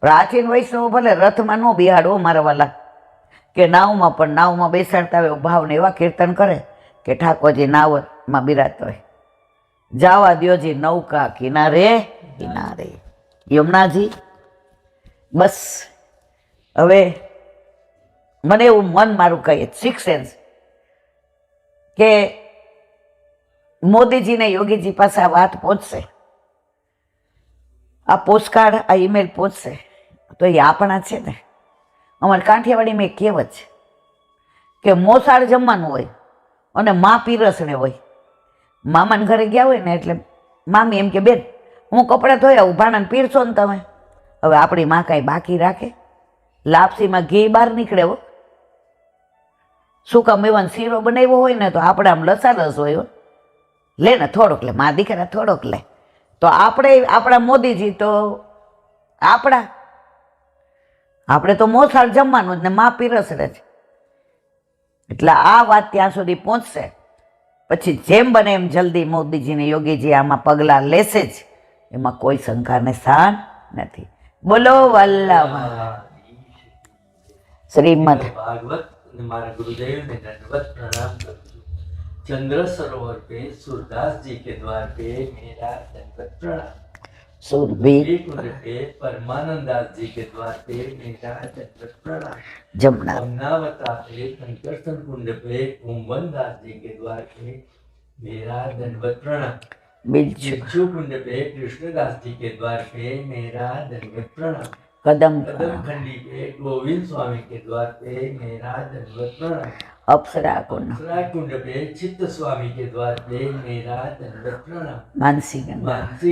પ્રાચીન વૈષ્ણવ ભલે રથમાં ન બિહાડો મારા વાલા, કે નાવમાં, પણ નાવમાં બેસાડતા હોય ભાવને એવા કીર્તન કરે કે ઠાકોરજી નાવમાં બિરાજતો હોય. જાવા દ્યોજી નૌકા કિનારે કિનારે. યમુનાજી, બસ હવે મને એવું મન મારું કહીએ, સિક્સ સેન્સ, કે મોદીજીને યોગીજી પાસે આ વાત પહોંચશે, આ પોસ્ટકાર્ડ, આ ઈમેલ પહોંચશે તો એ આપણા છે ને. અમારે કાઠિયાવાડીમાં એક કહેવત છે કે મોસાળ જમવાનું હોય અને મા પીરસણે હોય. મામાને ઘરે ગયા હોય ને એટલે મામી એમ કે બેન હું કપડાં ધોઈ આવું, ભાણાને પીરસો ને તમે. હવે આપણી માં કાંઈ બાકી રાખે? લાપસીમાં ઘી બહાર નીકળે હો. સૂકા મેવાનો શીરો બનાવ્યો હોય ને તો આપણે આમ લસારસ હોય, લે ને થોડોક લે, મા દીકરા થોડોક લે. તો આપણે આપણા મોદીજી તો આપણે તો મોસાળ જમવાનું જ ને મા પીરસડે છે. એટલે આ વાત ત્યાં સુધી પહોંચશે પછી જેમ બને એમ જલ્દી મોદીજીને યોગીજી આમાં પગલાં લેશે જ, એમાં કોઈ શંકાને સ્થાન નથી. બોલો વલ્લભ શ્રીમદ ભાગવત. મારા गुरुदेव ने दंडवत प्रणाम करूँ. चंद्र सरोवर पे सूरदास जी के द्वार पे मेरा दंडवत प्रणाम. सुरभीर कुंड पे परमानंद दास जी के द्वार पे मेरा दंडवत प्रणाम. जमुना जमुनावता पे संकर्षण कुंड पे कुंभन दास जी के द्वार पे मेरा दंडवत प्रणाम. बिच्छू कुंड पे कृष्णदास जी के द्वार पे मेरा दंडवत प्रणाम. कदम खंडी पे गोविंद स्वामी के द्वार पे मेरा दंडवत प्रणाम. अप्सरा कुंड पे चित्त स्वामी के द्वार पे मेरा दंडवत प्रणाम. मानसी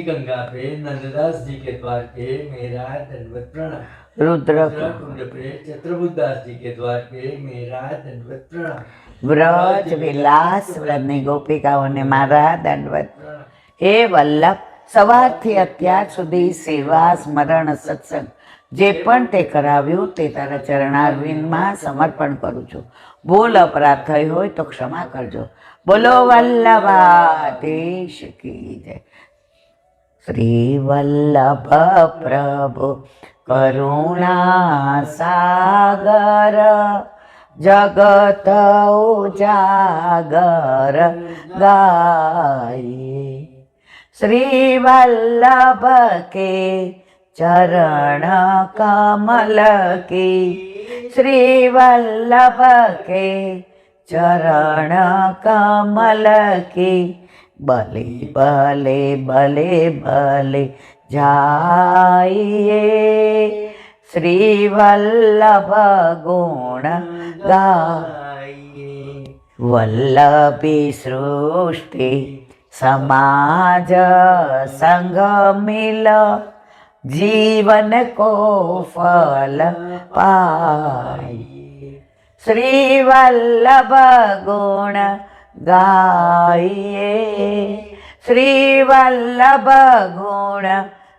गंगा पे नंददास जी के द्वार पे मेरा दंडवत प्रणाम. रुद्र कुंड पे चतुर्बुदास जी के द्वार पे मेरा दंडवत प्रणाम. व्रज विलास व्रतनी गोपिकाओने मारा दंडवत. हे वल्लभ, સવારથી અત્યાર સુધી સેવા સ્મરણ સત્સંગ જે પણ તે કરાવ્યું તે તારા ચરણારવિંદમાં સમર્પણ કરું છું. ભૂલ અપરાધ થઈ હોય તો ક્ષમા કરજો. બોલો વલ્લભાધીશ કી જય. શ્રી વલ્લભ પ્રભુ કરુણા સાગર જગત ઉજાગર ગાયે. श्री वल्लभ के चरण कमल की, श्री वल्लभ के चरण कमल की बले बले बले बले जाइए. श्री वल्लभ गुण गाइए. वल्लभी सृष्टि समाज संग मिल जीवन को फल पाइए. श्री वल्लभ गुण गाइए. श्री वल्लभ गुण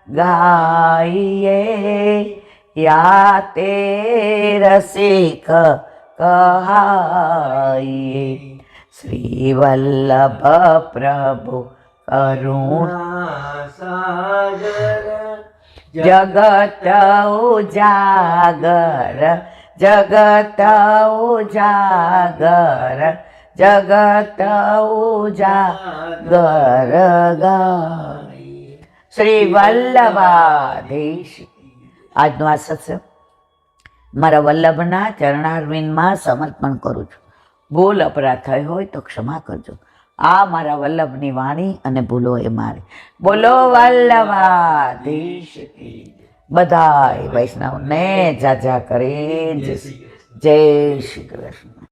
गाइए. या तेरा सिख कहाइए. श्री वल्लभ प्रभु करुणा सागर जगत उजागर जगत उजागर जगत उजागर गाय. श्री वल्लभाधीश. આજનો આ સત્સંગ મારા વલ્લભના ચરણારવિંદમાં સમર્પણ કરું છું. ભૂલ અપરાધ થઈ હોય તો ક્ષમા કરજો. આ મારા વલ્લભની વાણી અને ભૂલો એ મારી. બોલો વલ્લભાધીશ. બધાય વૈષ્ણવને જાજા કરે. જય શ્રી કૃષ્ણ.